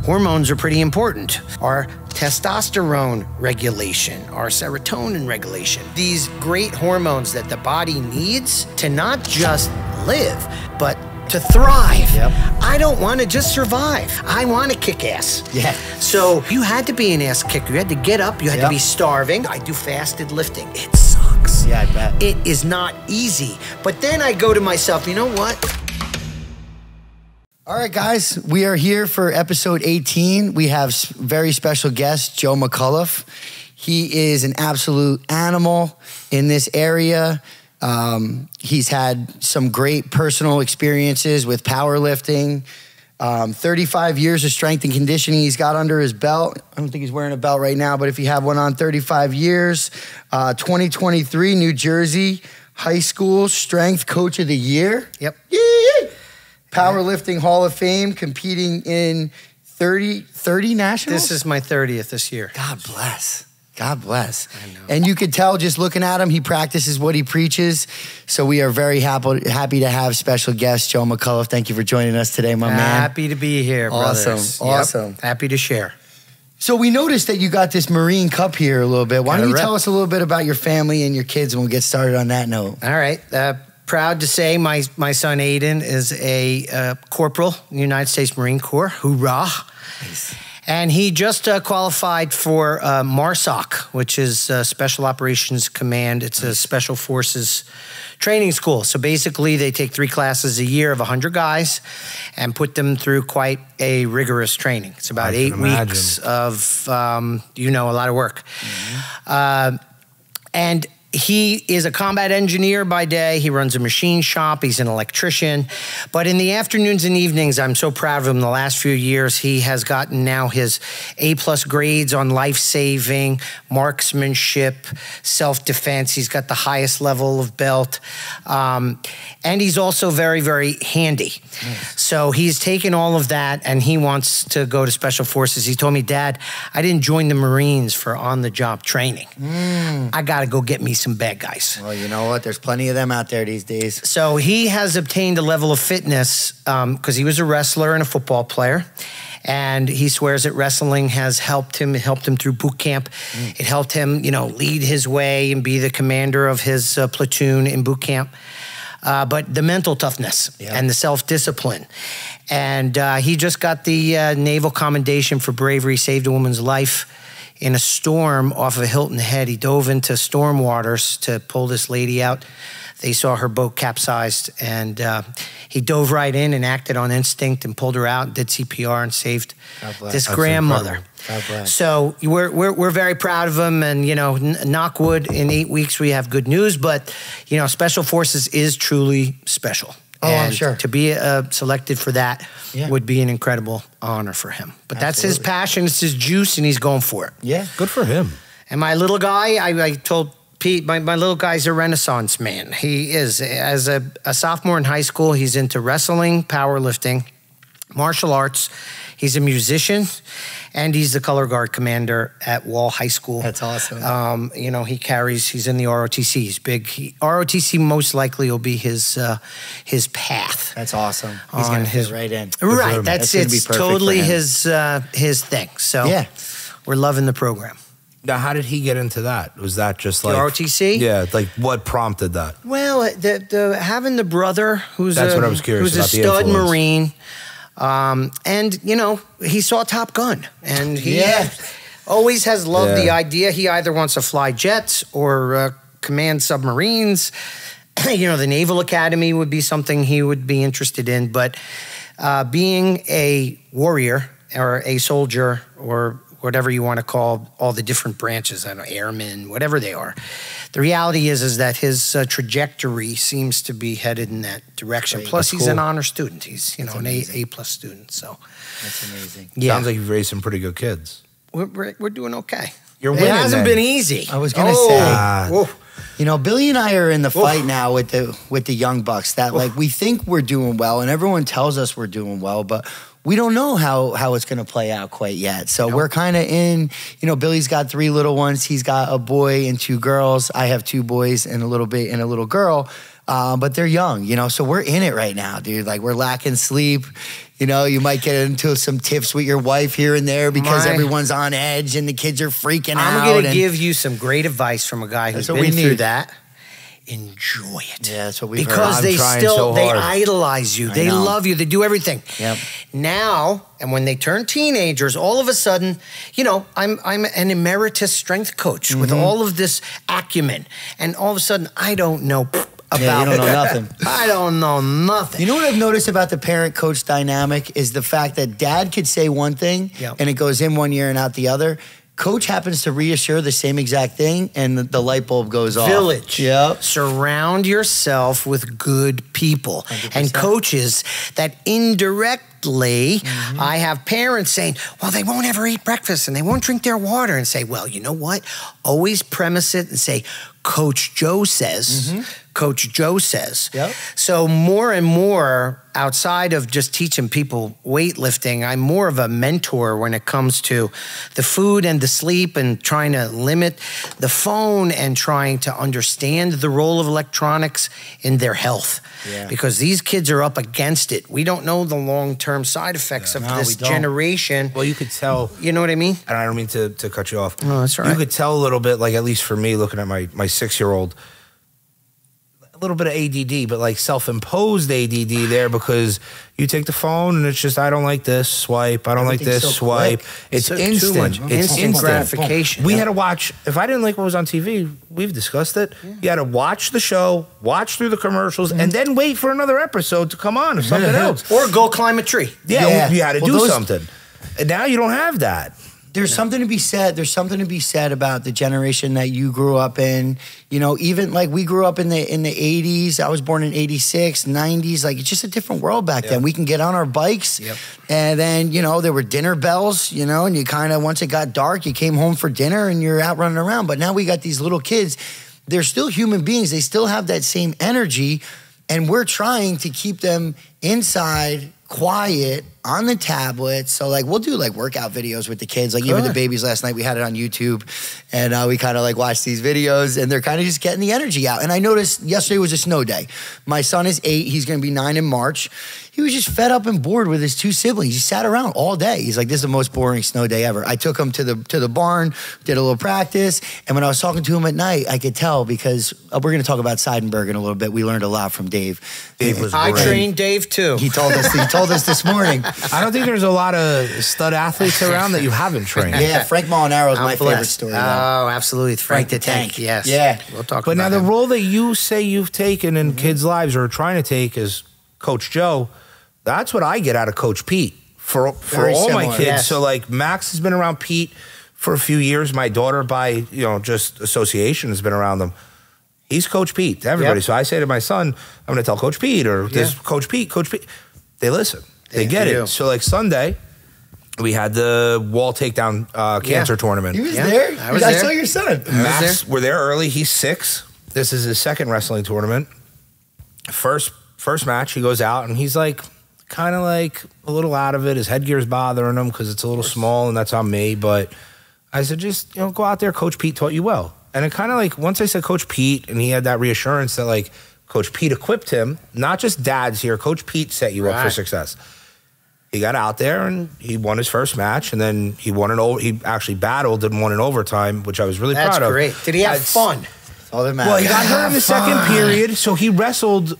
hormones are pretty important. Our testosterone regulation, our serotonin regulation, these great hormones that the body needs to not just live, but to thrive. Yep. I don't want to just survive. I want to kick ass. Yeah. So you had to be an ass kicker. You had to get up. You had to Yep. be starving. I do fasted lifting. It sucks. Yeah, I bet. It is not easy. But then I go to myself, you know what? All right, guys, we are here for episode 18. We have very special guest, Joe McAuliffe. He is an absolute animal in this area. He's had some great personal experiences with powerlifting. 35 years of strength and conditioning he's got under his belt. I don't think he's wearing a belt right now, but if you have one on, 35 years. 2023 New Jersey High School Strength Coach of the Year. Yep. Yee! Powerlifting Hall of Fame, competing in 30 nationals? This is my 30th this year. God bless. God bless. I know. And you could tell just looking at him, he practices what he preaches. So we are very happy to have special guest, Joe McAuliffe. Thank you for joining us today, my man. Happy to be here, brothers. Awesome. Yep. Happy to share. So we noticed that you got this Marine Cup here a little bit. Why don't you tell us a little bit about your family and your kids, and we'll get started on that note. All right. Proud to say my son Aiden is a corporal in the United States Marine Corps. Hoorah. Nice. And he just qualified for MARSOC, which is Special Operations Command. It's a Special Forces training school. So basically, they take 3 classes a year of 100 guys and put them through quite a rigorous training. It's about 8 weeks of, a lot of work. Mm-hmm. And he is a combat engineer by day. He runs a machine shop. He's an electrician. But in the afternoons and evenings, I'm so proud of him. The last few years, he has gotten now his A+ grades on life-saving, marksmanship, self-defense. He's got the highest level of belt. And he's also very, very handy. Nice. So he's taken all of that, and he wants to go to Special Forces. He told me, Dad, I didn't join the Marines for on-the-job training. I got to go get me some bad guys. Well, you know what? There's plenty of them out there these days. So he has obtained a level of fitness because he was a wrestler and a football player. And he swears that wrestling has helped him. It helped him through boot camp. It helped him, lead his way and be the commander of his platoon in boot camp. But the mental toughness and the self-discipline. And he just got the Naval Commendation for bravery, saved a woman's life in a storm off of Hilton Head. He dove into storm waters to pull this lady out. They saw her boat capsized, and he dove right in and acted on instinct and pulled her out, did CPR, and saved this grandmother. God bless. So we're very proud of him, and knock wood, in 8 weeks we have good news. But Special Forces is truly special. Oh, and I'm sure. To be selected for that would be an incredible honor for him. But that's his passion, it's his juice, and he's going for it. Yeah, good for him. And my little guy, I told Pete, my little guy's a Renaissance man. He is. As a sophomore in high school, he's into wrestling, powerlifting, martial arts. He's a musician, and he's the color guard commander at Wall High School. That's awesome. He's in the ROTC. He's big. ROTC most likely will be his path. That's awesome. He's going to fit right in. Right. It's totally his thing. So yeah, we're loving the program. Now, how did he get into that? Was that just like... The ROTC? Yeah, like what prompted that? Well, having the brother who's That's what I was curious about, who's a stud Marine, and, he saw Top Gun, and he always has loved the idea. He either wants to fly jets or command submarines. The Naval Academy would be something he would be interested in, but being a warrior or a soldier or whatever you want to call all the different branches, I don't know, airmen, whatever they are. The reality is that his trajectory seems to be headed in that direction. Great. Plus, That's he's cool. an honor student. He's an amazing. A+ student. So that's amazing. Yeah, Sounds like you've raised some pretty good kids. we're doing okay. You're It winning. hasn't been easy. I was gonna say. Billy and I are in the fight now with the young bucks. That like we think we're doing well, and everyone tells us we're doing well, but we don't know how it's going to play out quite yet. So we're kind of in, Billy's got 3 little ones. He's got a boy and 2 girls. I have 2 boys and a little girl. but they're young, you know, so we're in it right now, dude. Like, we're lacking sleep. You know, you might get into some tiffs with your wife here and there because everyone's on edge and the kids are freaking out. I'm going to give you some great advice from a guy who's been through that. Enjoy it. Yeah, that's what we've because heard. they they idolize you. They love you. They do everything. Yep. Now, and when they turn teenagers, all of a sudden, you know, I'm an emeritus strength coach with all of this acumen, and all of a sudden, I don't know about you don't know nothing. I don't know nothing. You know what I've noticed about the parent-coach dynamic is the fact that dad could say one thing and it goes in one ear and out the other. Coach happens to reassure the same exact thing, and the light bulb goes off. Village. Yep. Surround yourself with good people 100%. and coaches that indirectly, I have parents saying, well, they won't ever eat breakfast and they won't drink their water, and say, well, you know what? Always premise it and say, Coach Joe says, Coach Joe says. Yep. So more and more, outside of just teaching people weightlifting, I'm more of a mentor when it comes to the food and the sleep and trying to limit the phone and trying to understand the role of electronics in their health. Yeah. Because these kids are up against it. We don't know the long-term side effects of this generation. Well, you could tell. You know what I mean? And I don't mean to cut you off. No, that's all right. You could tell a little bit, like at least for me, looking at my 6-year-old, a little bit of ADD, but like self-imposed ADD there, because you take the phone and it's just, I don't like this, swipe. I don't like this, swipe. It's instant. It's instant gratification. We had to watch, if I didn't like what was on TV, we've discussed it. You had to watch the show, watch through the commercials, and then wait for another episode to come on or something else. Or go climb a tree. Yeah. You had to do something. And now you don't have that. There's something to be said. There's something to be said about the generation that you grew up in. You know, even like we grew up in the 80s. I was born in 86, 90s. Like, it's just a different world back then. We can get on our bikes, and then, you know, there were dinner bells, you know, and you kind of, once it got dark, you came home for dinner and you're out running around. But now we got these little kids. They're still human beings. They still have that same energy, and we're trying to keep them inside, quiet, on the tablet. So like, we'll do like workout videos with the kids. Like even the babies last night, we had it on YouTube, and we kind of like watched these videos, and they're kind of just getting the energy out. And I noticed yesterday was a snow day. My son is 8. He's going to be 9 in March. He was just fed up and bored with his 2 siblings. He sat around all day. He's like, this is the most boring snow day ever. I took him to the barn, did a little practice. And when I was talking to him at night, I could tell, because we're going to talk about Seidenberg in a little bit. We learned a lot from Dave. Dave was I great. trained Dave too. He told us this morning. I don't think there's a lot of stud athletes around that you haven't trained. Yeah, Frank Molinaro is my favorite blessed. story. Though. Oh, absolutely. Frank the Tank. Yes. Yeah. We'll talk But about now him. the role that you say you've taken in kids' lives, or trying to take, as Coach Joe, that's what I get out of Coach Pete for Very all my similar, kids. yes. So like Max has been around Pete for a few years. My daughter, by just association, has been around them. He's Coach Pete to everybody. So I say to my son, I'm going to tell Coach Pete, or this Coach Pete. They listen. They get it. So like Sunday, we had the wall takedown cancer tournament. He was there? I saw your son. Max, we're there early. He's 6. This is his second wrestling tournament. First match, he goes out and he's like, kind of like a little out of it. His headgear's bothering him because it's a little small, and that's on me. But I said, just go out there. Coach Pete taught you well. And it kind of like, once I said Coach Pete, and he had that reassurance that like Coach Pete equipped him, not just dads here. Coach Pete set you up for success. He got out there and he won his first match, and then he actually battled and won in overtime, which I was really proud of. That's great. Did he have fun? All that matters. Well, he got hurt in the second period, so he wrestled.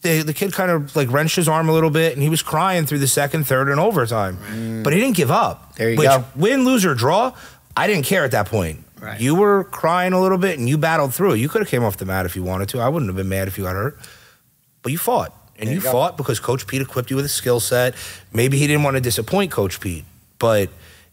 The kid kind of like wrenched his arm a little bit, and he was crying through the second, third, and overtime. But he didn't give up. There you go. Win, lose, or draw, I didn't care at that point. Right. You were crying a little bit, and you battled through it. You could have came off the mat if you wanted to. I wouldn't have been mad if you got hurt. But you fought. And you fought because Coach Pete equipped you with a skill set. Maybe he didn't want to disappoint Coach Pete. But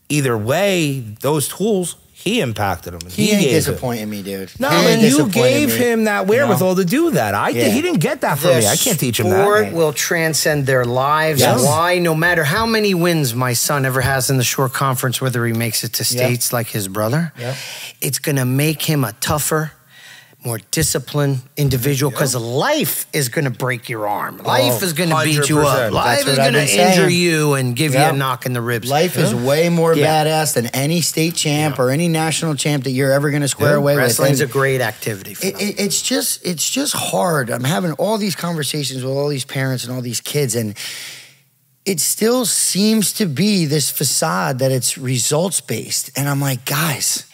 either way, those tools, he impacted him. He ain't disappointing me, dude. No, and you gave him that wherewithal to do that. He didn't get that from me. I can't teach him that. Sport will transcend their lives. Yes. Why? No matter how many wins my son ever has in the short conference, whether he makes it to states like his brother, it's going to make him a tougher, more disciplined individual, because life is going to break your arm. Life is going to beat you up. 100%. Life is going to injure you and give you a knock in the ribs. Life is way more badass than any state champ or any national champ that you're ever going to square away with. Wrestling's a great activity for them. It's just hard. I'm having all these conversations with all these parents and all these kids, and it still seems to be this facade that it's results-based. And I'm like, guys,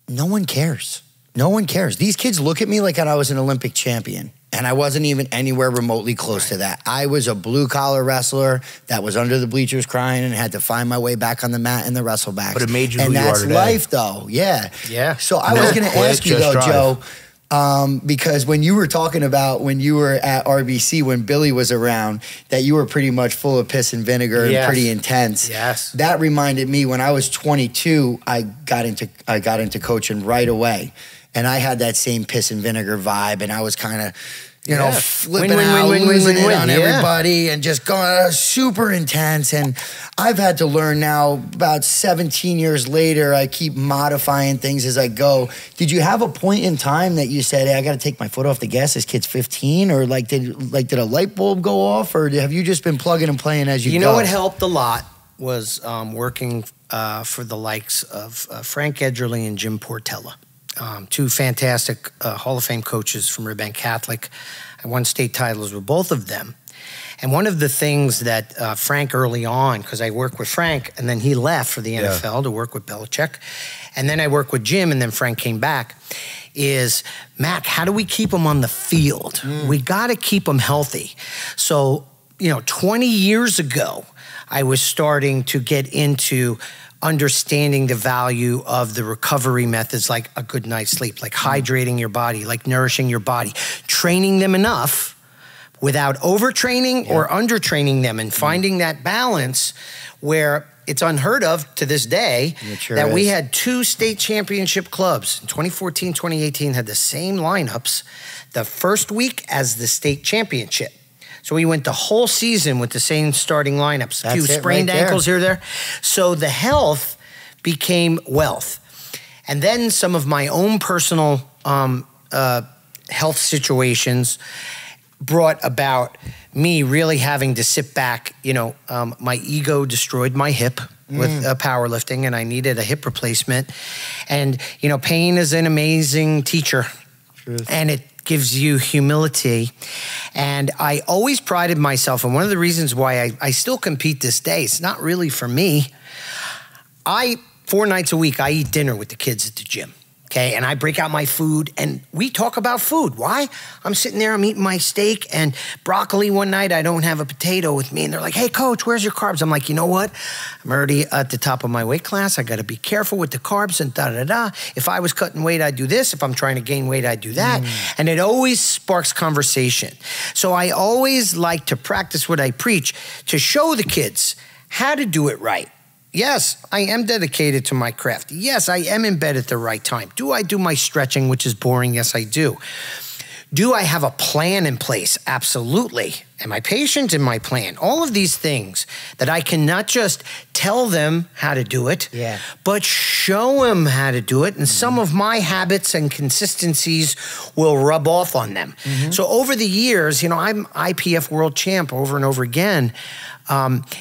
no one cares. No one cares. These kids look at me like I was an Olympic champion, and I wasn't even anywhere remotely close to that. I was a blue-collar wrestler that was under the bleachers crying and had to find my way back on the mat in the wrestle backs. But it made you who you are today. And that's life, though. Yeah. So I was going to ask you, though, Joe, because when you were talking about when you were at RBC, when Billy was around, that you were pretty much full of piss and vinegar and pretty intense. Yes. That reminded me, when I was 22, I got into coaching right away. And I had that same piss and vinegar vibe, and I was kind of, flipping out, losing it on everybody, and just going super intense. And I've had to learn now, about 17 years later, I keep modifying things as I go. Did you have a point in time that you said, hey, I got to take my foot off the gas, this kid's 15? Or did a light bulb go off? Or have you just been plugging and playing as you go? You know what helped a lot was working for the likes of Frank Edgerly and Jim Portella. Two fantastic Hall of Fame coaches from Riverbank Catholic. I won state titles with both of them. And one of the things that Frank early on, because I worked with Frank, and then he left for the NFL to work with Belichick, and then I worked with Jim, and then Frank came back, is, Mac, how do we keep them on the field? We got to keep them healthy. So, 20 years ago, I was starting to get into understanding the value of the recovery methods, like a good night's sleep, like hydrating your body, like nourishing your body, training them enough without overtraining or undertraining them, and finding that balance where it's unheard of to this day that we had 2 state championship clubs in 2014, 2018 had the same lineups the first week as the state championship. So we went the whole season with the same starting lineups. A few sprained ankles here or there. So the health became wealth. And then some of my own personal health situations brought about me really having to sit back. My ego destroyed my hip with powerlifting, and I needed a hip replacement. And, pain is an amazing teacher. And it gives you humility. And I always prided myself, and one of the reasons why I still compete this day, it's not really for me. 4 nights a week, I eat dinner with the kids at the gym. Okay, and I break out my food, and we talk about food. Why? I'm sitting there, I'm eating my steak and broccoli one night. I don't have a potato with me, and they're like, hey, coach, where's your carbs? I'm like, you know what? I'm already at the top of my weight class. I got to be careful with the carbs and da-da-da. If I was cutting weight, I'd do this. If I'm trying to gain weight, I'd do that. And it always sparks conversation. So I always like to practice what I preach to show the kids how to do it right. Yes, I am dedicated to my craft. Yes, I am in bed at the right time. Do I do my stretching, which is boring? Yes, I do. Do I have a plan in place? Absolutely. Am I patient in my plan? All of these things that I can not just tell them how to do it, but show them how to do it. And some of my habits and consistencies will rub off on them. So over the years, I'm IPF world champ over and over again.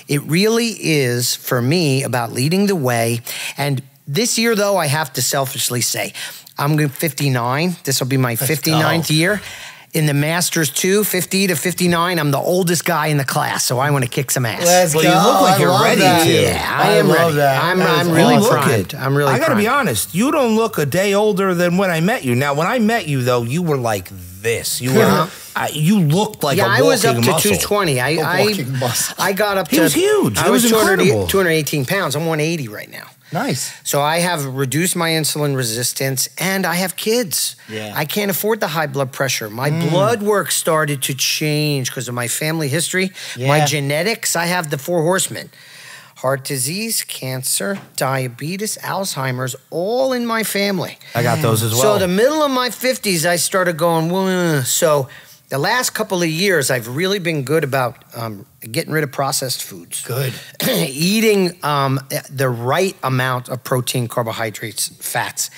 It really is, for me, about leading the way. And this year, though, I have to selfishly say, I'm 59. This will be my 59th year. In the Masters, too, 50 to 59, I'm the oldest guy in the class, so I want to kick some ass. Let's go. You look like you're ready to. Yeah, I am ready. That. I'm really primed. I'm really I got to be honest. You don't look a day older than when I met you. Now, when I met you, though, you were like this. You were. You looked like a walking muscle. I was up to 220. I got up to. He was huge. I was 218 pounds. I'm 180 right now. Nice. So I have reduced my insulin resistance, and I have kids. I can't afford the high blood pressure. My blood work started to change because of my family history, my genetics. I have the 4 horsemen. Heart disease, cancer, diabetes, Alzheimer's, all in my family. I got those as well. So the middle of my 50s, I started going, whoa. So the last couple of years, I've really been good about getting rid of processed foods. Good. Eating the right amount of protein, carbohydrates, fats.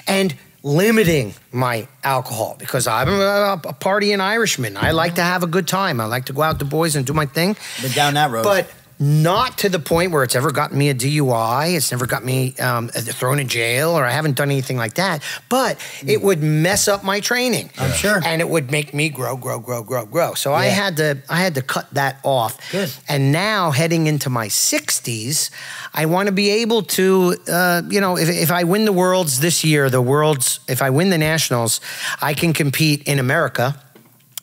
And limiting my alcohol because I'm a partying Irishman. I like to have a good time. I like to go out with the boys and do my thing. But down that road. But not to the point where it's ever gotten me a DUI. It's never got me thrown in jail, or I haven't done anything like that. But it would mess up my training. I'm sure. And it would make me grow. So I had to cut that off. Good. And now heading into my 60s, I want to be able to, if I win the Worlds this year, if I win the Nationals, I can compete in America,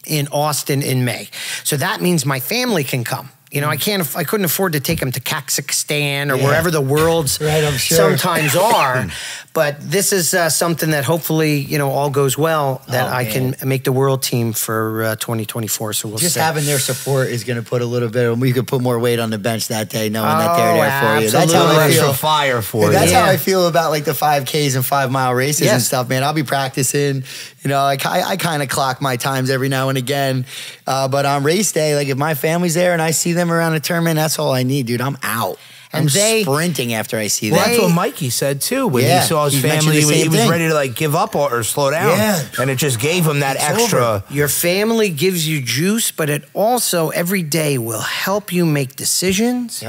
in Austin in May. So that means my family can come. You know, I couldn't afford to take them to Kazakhstan or wherever the Worlds I'm sure. sometimes are. But this is something that hopefully, all goes well, that I can make the world team for 2024. So we'll just see. having their support is going to put a little bit of, you could put more weight on the bench that day, knowing that they're there for you. That's how I feel. Extra fire for you. That's how I feel about like the 5Ks and 5 mile races and stuff, man. I'll be practicing. I kind of clock my times every now and again. But on race day, like if my family's there and I see them around a tournament, that's all I need, dude. I'm out. I'm sprinting after I see that. That's what Mikey said too. When he saw his family, he was ready to like give up or slow down. Yeah. And it just gave him that extra. Over. Your family gives you juice, but it also every day will help you make decisions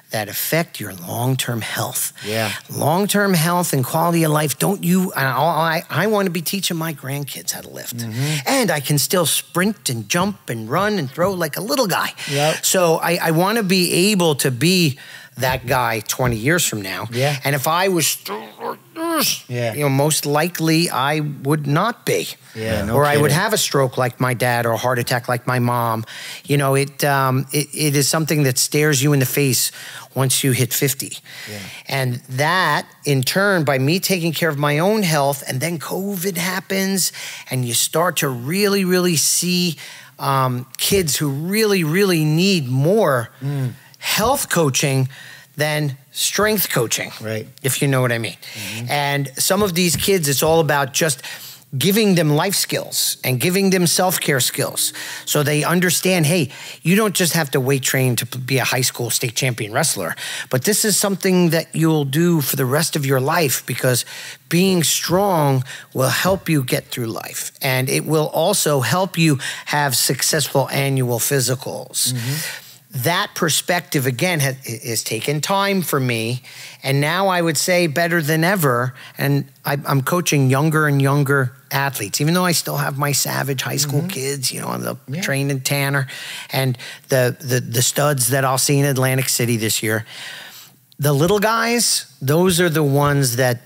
that affect your long-term health. Yeah. Long-term health and quality of life. I want to be teaching my grandkids how to lift. And I can still sprint and jump and run and throw like a little guy. Yep. So I want to be able to be that guy 20 years from now. Yeah. And if I was still like this, most likely I would not be. Yeah, no or I would kidding. have a stroke like my dad or a heart attack like my mom. It is something that stares you in the face once you hit 50. Yeah. And that, in turn, by me taking care of my own health, and then COVID happens, and you start to really, really see kids who really, really need more health coaching than strength coaching, right? If you know what I mean. And some of these kids, it's all about just giving them life skills and giving them self-care skills so they understand, hey, you don't just have to weight train to be a high school state champion wrestler, but this is something that you'll do for the rest of your life, because being strong will help you get through life, and it will also help you have successful annual physicals. That perspective, again, has taken time for me. And now I would say better than ever. And I'm coaching younger and younger athletes, even though I still have my savage high school kids, I'm the training Tanner and the studs that I'll see in Atlantic City this year. The little guys, those are the ones that,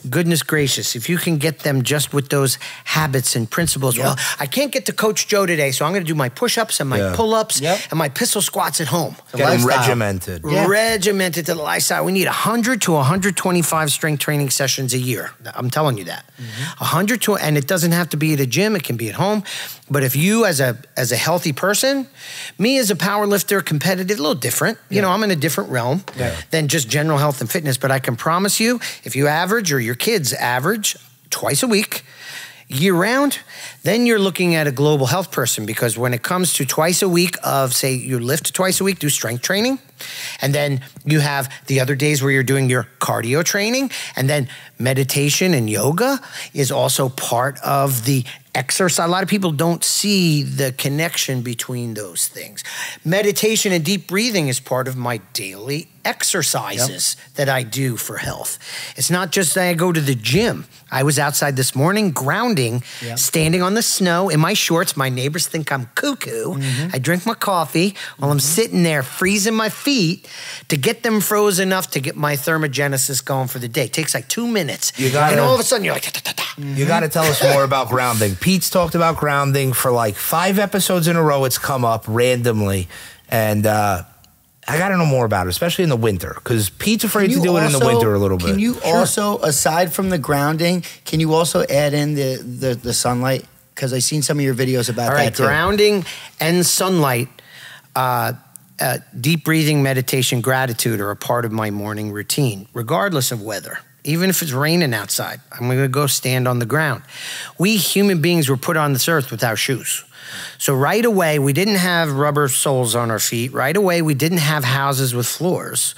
goodness gracious, if you can get them just with those habits and principles. Well, I can't get to Coach Joe today, so I'm going to do my push-ups and my pull-ups and my pistol squats at home. Get them regimented. Regimented to the lifestyle. We need 100 to 125 strength training sessions a year. I'm telling you that. 100 to, and it doesn't have to be at a gym. It can be at home. But if you, as a healthy person, me as a power lifter, competitive, a little different. I'm in a different realm than just general health and fitness. But I can promise you, if you average, or your kids average twice a week, year round, then you're looking at a global health person, because when it comes to twice a week of, say, you lift twice a week, do strength training, and then you have the other days where you're doing your cardio training, and then meditation and yoga is also part of the exercise. A lot of people don't see the connection between those things. Meditation and deep breathing is part of my daily exercises that I do for health. It's not just that I go to the gym. I was outside this morning grounding, standing on the snow in my shorts. My neighbors think I'm cuckoo. I drink my coffee while I'm sitting there freezing my feet to get them frozen enough to get my thermogenesis going for the day. It takes like 2 minutes. And all of a sudden you're like, you got to tell us more about grounding. Pete's talked about grounding for like 5 episodes in a row. It's come up randomly. And I got to know more about it, especially in the winter, because Pete's afraid to do it in the winter a little bit. Can you also, aside from the grounding, can you also add in the sunlight? Because I've seen some of your videos about that too. Grounding and sunlight, deep breathing, meditation, gratitude are a part of my morning routine, regardless of weather. Even if it's raining outside, I'm going to go stand on the ground. We human beings were put on this earth without shoes. So right away, we didn't have rubber soles on our feet. Right away, we didn't have houses with floors.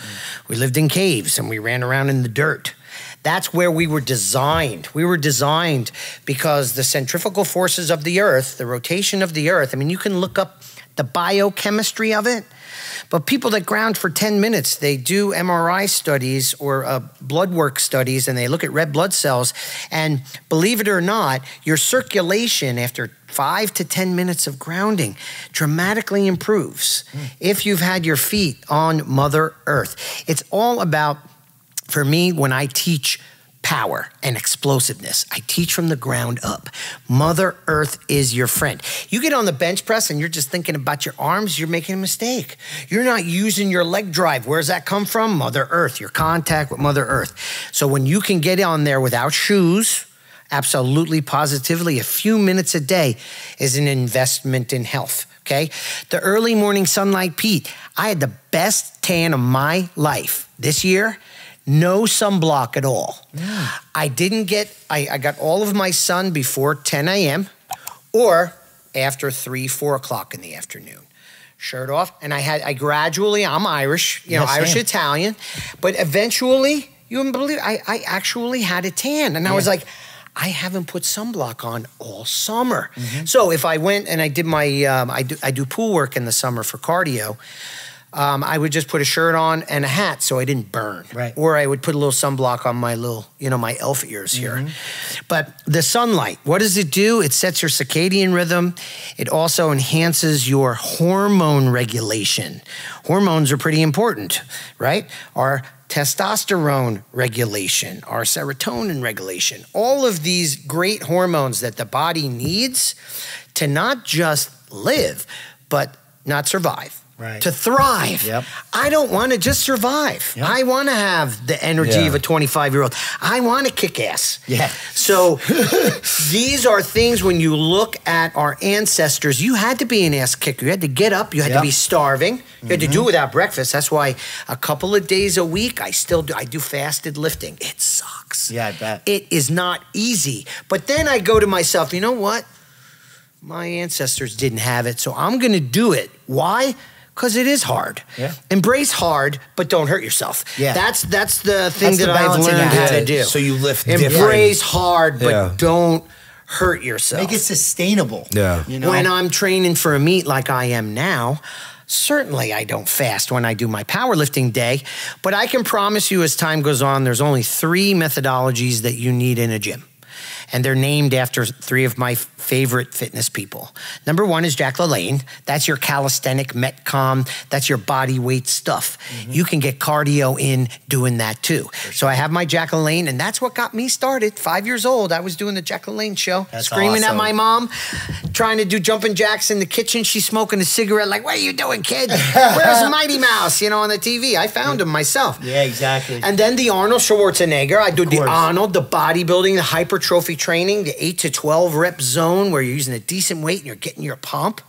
We lived in caves and we ran around in the dirt. That's where we were designed. We were designed because the centrifugal forces of the earth, the rotation of the earth, I mean, you can look up the biochemistry of it, but people that ground for 10 minutes, they do MRI studies or blood work studies, and they look at red blood cells, and believe it or not, your circulation after 5 to 10 minutes of grounding dramatically improves if you've had your feet on Mother Earth. It's all about, for me, when I teach power and explosiveness, I teach from the ground up. Mother Earth is your friend. You get on the bench press and you're just thinking about your arms, you're making a mistake. You're not using your leg drive. Where's that come from? Mother Earth, your contact with Mother Earth. So when you can get on there without shoes, absolutely, positively, a few minutes a day is an investment in health, okay? The early morning sunlight, Pete, I had the best tan of my life this year. No sunblock at all. Yeah. I got all of my sun before 10 a.m. or after 3, 4 o'clock in the afternoon. Shirt off, and I'm Irish, Irish Italian, but eventually, you wouldn't believe it, I actually had a tan, and I was like, I haven't put sunblock on all summer. So if I went and I did my, I do pool work in the summer for cardio, I would just put a shirt on and a hat so I didn't burn. Right. Or I would put a little sunblock on my little, my elf ears here. But the sunlight, what does it do? It sets your circadian rhythm. It also enhances your hormone regulation. Hormones are pretty important, right? Our testosterone regulation, our serotonin regulation, all of these great hormones that the body needs to not just live, but not survive. Right. To thrive. Yep. I don't want to just survive. Yep. I want to have the energy of a 25-year-old. I want to kick ass. Yeah. So these are things when you look at our ancestors, you had to be an ass kicker. You had to get up. You had to be starving. You had to do it without breakfast. That's why a couple of days a week, I do fasted lifting. It sucks. Yeah, I bet. It is not easy. But then I go to myself, you know what? My ancestors didn't have it, so I'm going to do it. Why? Because it is hard. Yeah. Embrace hard, but don't hurt yourself. Yeah. That's the thing that I've learned how to do. So you lift different. Embrace hard, but don't hurt yourself. Make it sustainable. Yeah. When I'm training for a meet like I am now, certainly I don't fast when I do my powerlifting day, but I can promise you as time goes on, there's only 3 methodologies that you need in a gym. And they're named after 3 of my favorite fitness people. Number 1 is Jack LaLanne. That's your calisthenic Metcon. That's your body weight stuff. You can get cardio in doing that too. So I have my Jack LaLanne, and that's what got me started. 5 years old, I was doing the Jack LaLanne show, screaming at my mom, trying to do jumping jacks in the kitchen. She's smoking a cigarette like, what are you doing, kid? Where's Mighty Mouse, on the TV? I found him myself. Yeah, exactly. And then the Arnold Schwarzenegger. I do the Arnold, the bodybuilding, the hypertrophy training, the 8 to 12 rep zone where you're using a decent weight and you're getting your pump.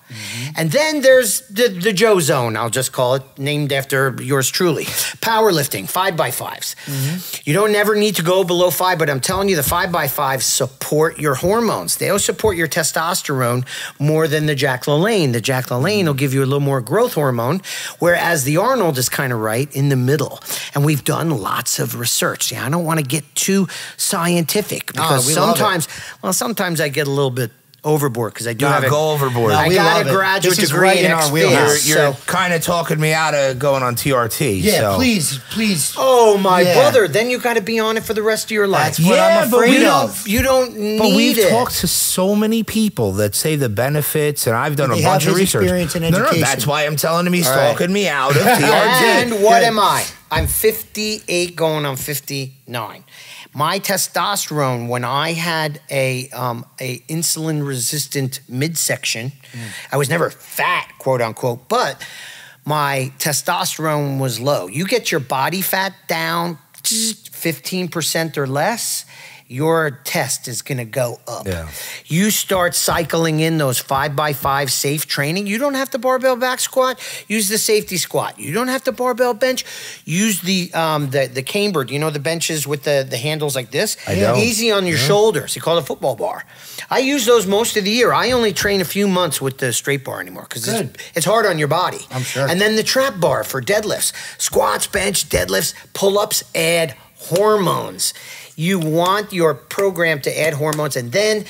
And then there's the Joe zone, I'll just call it, named after yours truly. Powerlifting, 5x5s. You don't never need to go below 5, but I'm telling you, the 5x5s support your hormones. They'll support your testosterone more than the Jack LaLanne. The Jack LaLanne will give you a little more growth hormone, whereas the Arnold is kind of right in the middle. And we've done lots of research. I don't want to get too scientific because sometimes I get a little bit overboard because I do have go overboard. I got a graduate degree in our wheelhouse. You're kind of talking me out of going on TRT. Yeah, so. Please. Oh, my brother. Then you got to be on it for the rest of your life. That's what I'm afraid of. You don't need it. But we've talked to so many people that say the benefits, and I've done a bunch of research. Experience in education. No, that's why I'm telling him he's talking me out of TRT. And what am I? I'm 58 going on 59. My testosterone, when I had a insulin-resistant midsection, I was never fat, quote unquote, but my testosterone was low. You get your body fat down 15% or less, your test is going to go up. Yeah. You start cycling in those 5x5 safe training. You don't have to barbell back squat. Use the safety squat. You don't have to barbell bench. Use the cambered, the benches with the handles like this. I know. Easy on your shoulders. You call it a football bar. I use those most of the year. I only train a few months with the straight bar anymore because it's hard on your body. I'm sure. And then the trap bar for deadlifts. Squats, bench, deadlifts, pull-ups, add hormones. You want your program to add hormones, and then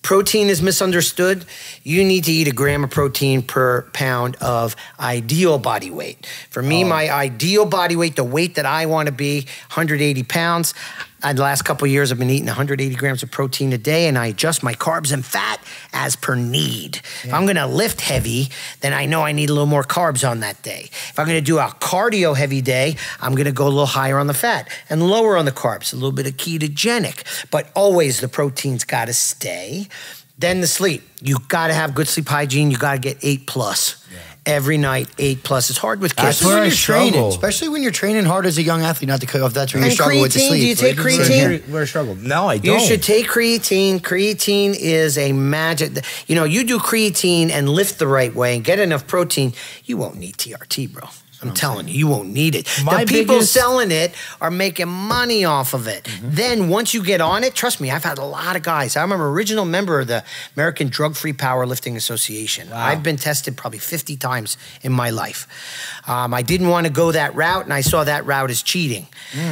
protein is misunderstood. You need to eat a gram of protein per pound of ideal body weight. For me, my ideal body weight, the weight that I want to be, 180 pounds. The last couple of years, I've been eating 180 grams of protein a day, and I adjust my carbs and fat as per need. If I'm going to lift heavy, then I know I need a little more carbs on that day. If I'm going to do a cardio heavy day, I'm going to go a little higher on the fat and lower on the carbs, a little bit of ketogenic. But always the protein's got to stay. Then the sleep. You got to have good sleep hygiene. You got to get 8+. Every night, 8+. It's hard with kids. That's where I struggle. Especially when you're training hard as a young athlete, not to cut off, that's where you struggle with the sleep. Do you take creatine? Where I struggle? No, I don't. You should take creatine. Creatine is a magic. You know, you do creatine and lift the right way and get enough protein, you won't need TRT, bro. I'm telling you, you won't need it. The people selling it are making money off of it. Then once you get on it, trust me, I've had a lot of guys. I'm an original member of the American Drug-Free Powerlifting Association. Wow. I've been tested probably 50 times in my life. I didn't want to go that route, and I saw that route as cheating.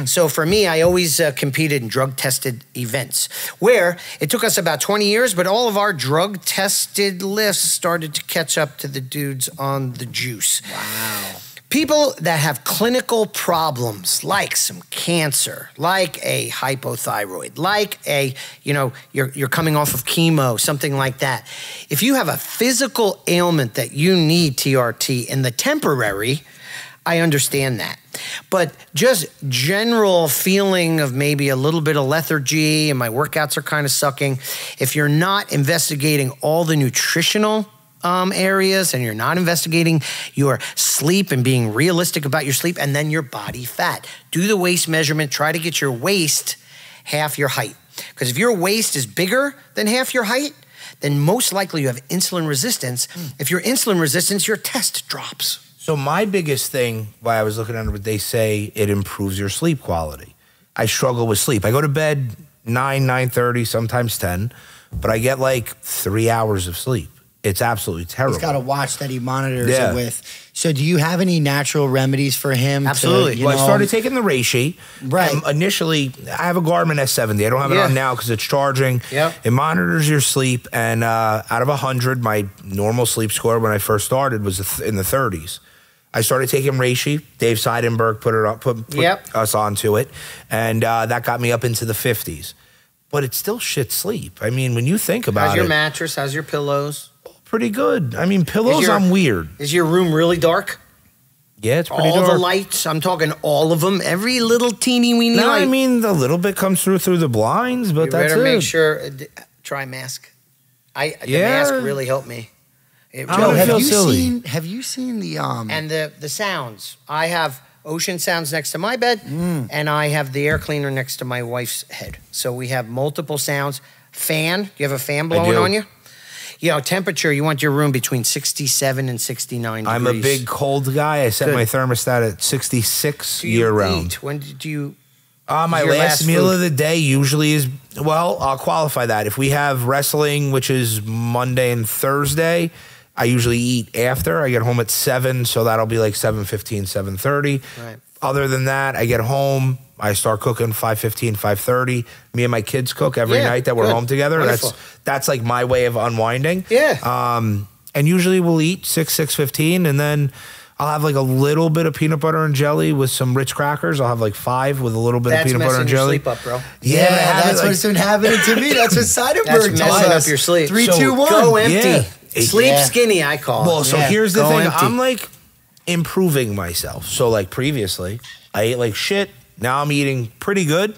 So for me, I always competed in drug-tested events, where it took us about 20 years, but all of our drug-tested lists started to catch up to the dudes on the juice. Wow. People that have clinical problems, like some cancer, like a hypothyroid, like you're coming off of chemo, something like that. If you have a physical ailment that you need TRT in the temporary, I understand that. But just general feeling of maybe a little bit of lethargy and my workouts are kind of sucking, if you're not investigating all the nutritional areas and you're not investigating your sleep and being realistic about your sleep, and then your body fat. Do the waist measurement. Try to get your waist half your height. Because if your waist is bigger than half your height, then most likely you have insulin resistance. If you're insulin resistant, your test drops. So my biggest thing, why I was looking at it, they say it improves your sleep quality. I struggle with sleep. I go to bed 9:30, sometimes 10, but I get like 3 hours of sleep. It's absolutely terrible. He's got a watch that he monitors it with. So do you have any natural remedies for him? Absolutely. I started taking the Reishi. Right. Initially, I have a Garmin S70. I don't have it on now because it's charging. It monitors your sleep. And out of 100, my normal sleep score when I first started was in the 30s. I started taking Reishi. Dave Seidenberg put us onto it. And that got me up into the 50s. But it's still shit sleep. I mean, when you think about it. How's your mattress? How's your pillows? Pretty good. I mean, pillows, I'm weird. Is your room really dark? Yeah, it's pretty dark. All the lights, I'm talking all of them, every little teeny weeny light. I mean, a little bit comes through the blinds, but that's it. You better make sure, try mask. The mask really helped me. Joe, have you seen the... And the sounds. I have ocean sounds next to my bed, and I have the air cleaner next to my wife's head. So we have multiple sounds. Fan, do you have a fan blowing on you? You know, temperature, you want your room between 67 and 69 degrees. I'm a big cold guy. I set my thermostat at 66 year-round. When do you... My last meal of the day usually is... Well, I'll qualify that. If we have wrestling, which is Monday and Thursday, I usually eat after. I get home at 7, so that'll be like 7:15, 7:30. Right. Other than that, I get home... I start cooking 5:15, 5:30. Me and my kids cook every night that we're home together. Wonderful. That's like my way of unwinding. Yeah. And usually we'll eat 6:15, and then I'll have like a little bit of peanut butter and jelly with some Ritz crackers. I'll have like 5 with a little bit of peanut butter and jelly. That's messing your sleep up, bro. Yeah, that's what's been happening to me. That's what Seidenberg tells us. That's messing up your sleep. 3, 2, 1. Go empty. Sleep skinny, I call it. Well, so here's the thing. I'm like improving myself. So like previously, I ate like shit. Now I'm eating pretty good,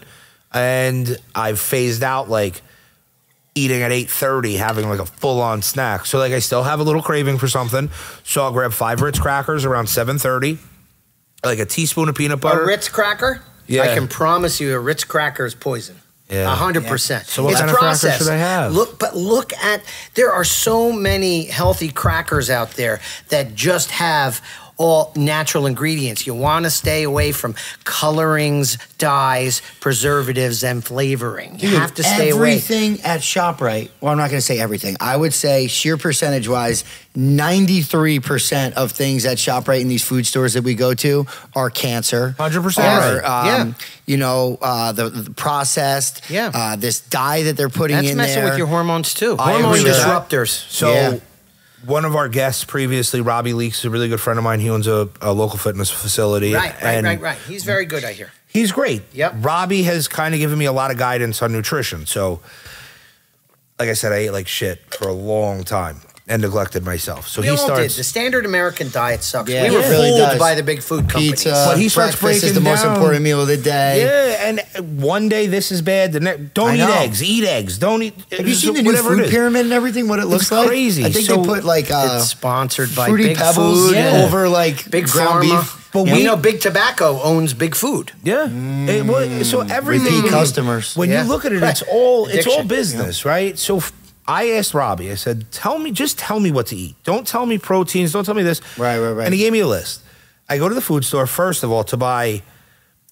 and I've phased out like eating at 8:30, having like a full-on snack. So like I still have a little craving for something, so I'll grab 5 Ritz crackers around 7:30, like a teaspoon of peanut butter. A Ritz cracker? Yeah. I can promise you a Ritz cracker is poison. Yeah. 100%. So what kind of cracker should I have? Look at, there are so many healthy crackers out there that just have all natural ingredients. You want to stay away from colorings, dyes, preservatives, and flavoring. You have to stay away. Everything at ShopRite, well, I'm not going to say everything. I would say sheer percentage-wise, 93% of things at ShopRite in these food stores that we go to are cancer. 100%. You know, the processed, this dye that they're putting in there. That's messing with your hormones too. Hormone disruptors. So one of our guests previously, Robbie Leaks, is a really good friend of mine. He owns a local fitness facility. Right. He's very good, I hear. He's great. Yep. Robbie has kind of given me a lot of guidance on nutrition. So, like I said, I ate like shit for a long time and neglected myself. So we all did. The standard American diet sucks. Yeah, we were really fooled by the big food companies. Pizza, but he starts breakfast is breaking the most down. important meal of the day. Yeah, and one day this is bad. The next, don't eat eggs. Eat eggs. Don't eat. Have you seen the new food pyramid and everything? What it looks like? Crazy. I think they put like it's sponsored by Fruity Big Pebbles Food over like Big ground Pharma. beef. But we know Big Tobacco owns Big Food. Yeah. So everything. Repeat customers. When you look at it, it's all Addiction. business, right? So I asked Robbie. I said, just tell me what to eat. Don't tell me proteins. Don't tell me this. Right. And he gave me a list. I go to the food store, first of all, to buy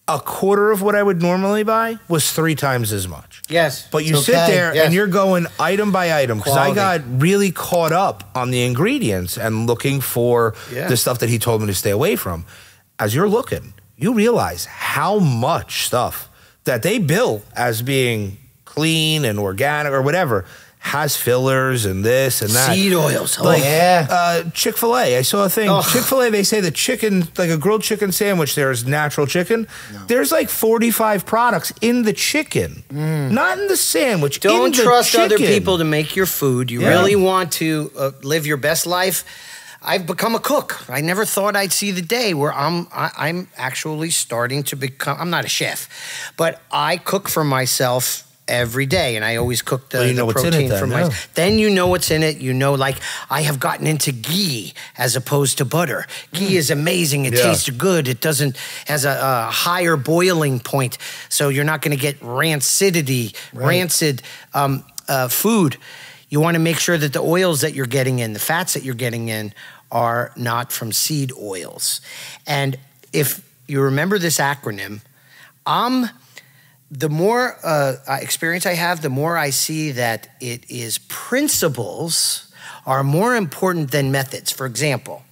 a quarter of what I would normally buy was 3 times as much. Yes. But you sit there and you're going item by item because I got really caught up on the ingredients and looking for the stuff that he told me to stay away from. As you're looking, you realize how much stuff that they bill as being clean and organic or whatever has fillers and this and that. Seed oils. Like Chick-fil-A. I saw a thing. Chick-fil-A, they say the chicken, like a grilled chicken sandwich, there is natural chicken. No. There's like 45 products in the chicken, not in the sandwich. Don't trust other people to make your food. You really want to live your best life. I've become a cook. I never thought I'd see the day where I'm actually starting to become, I'm not a chef, but I cook for myself every day, and I always cook the protein for myself. Then you know what's in it. You know, like I have gotten into ghee as opposed to butter. Ghee is amazing. It tastes good. It has a higher boiling point, so you're not going to get rancid food. You want to make sure that the oils that you're getting in, the fats that you're getting in, are not from seed oils. And if you remember this acronym, the more experience I have, the more I see that it is principles are more important than methods. For example,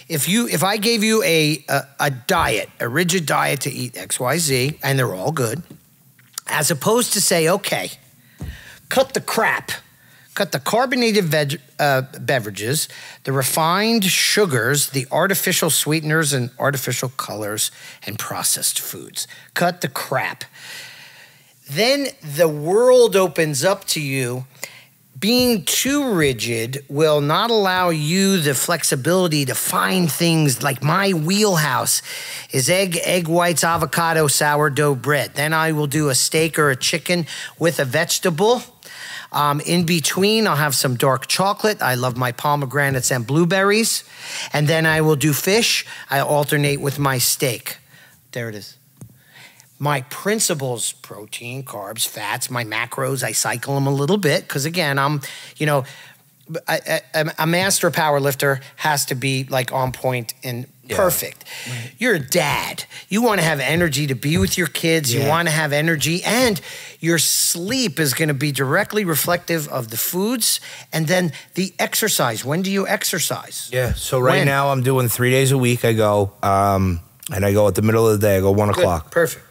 if I gave you a diet, a rigid diet to eat X, Y, Z, and they're all good, as opposed to say, okay, cut the crap. Cut the carbonated beverages, the refined sugars, the artificial sweeteners and artificial colors, and processed foods. Cut the crap. Then the world opens up to you. Being too rigid will not allow you the flexibility to find things like my wheelhouse is egg whites, avocado, sourdough bread. Then I will do a steak or a chicken with a vegetable. In between, I'll have some dark chocolate. I love my pomegranates and blueberries. And then I will do fish. I alternate with my steak. There it is. My principles, protein, carbs, fats, my macros, I cycle them a little bit because, again, a master powerlifter has to be like on point and perfect. Right. You're a dad. You want to have energy to be with your kids. You want to have energy, and your sleep is going to be directly reflective of the foods and then the exercise. When do you exercise? Yeah. So right now I'm doing 3 days a week. I go, and I go at the middle of the day. I go 1 o'clock. Perfect.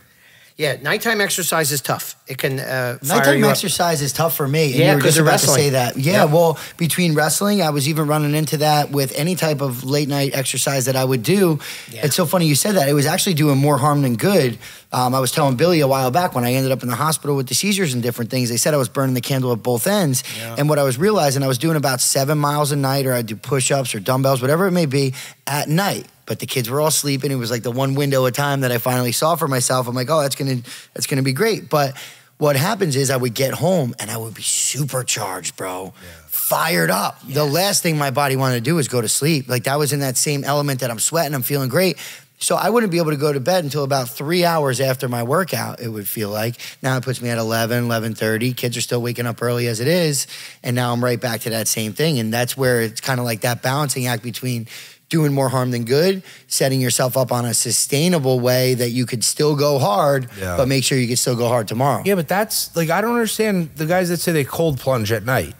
Yeah, nighttime exercise is tough. It can nighttime exercise is tough for me. And you were just about to say that. Yeah, well, between wrestling, I was even running into that with any type of late night exercise that I would do. Yeah. It's so funny you said that. It was actually doing more harm than good. I was telling Billy a while back when I ended up in the hospital with the seizures and different things, they said I was burning the candle at both ends. Yeah. And what I was realizing, I was doing about 7 miles a night, or I'd do push-ups or dumbbells, whatever it may be, at night. But the kids were all sleeping. It was like the one window of time that I finally saw for myself. I'm like, oh, that's gonna be great. But what happens is I would get home and I would be supercharged, bro. Yeah. Fired up. Yes. The last thing my body wanted to do was go to sleep. Like that was in that same element that I'm sweating, I'm feeling great. So I wouldn't be able to go to bed until about 3 hours after my workout, it would feel like. Now it puts me at 11, 11:30. Kids are still waking up early as it is. And now I'm right back to that same thing. And that's where it's kind of like that balancing act between doing more harm than good, setting yourself up on a sustainable way that you could still go hard, but make sure you can still go hard tomorrow. Yeah, but that's like, I don't understand the guys that say they cold plunge at night.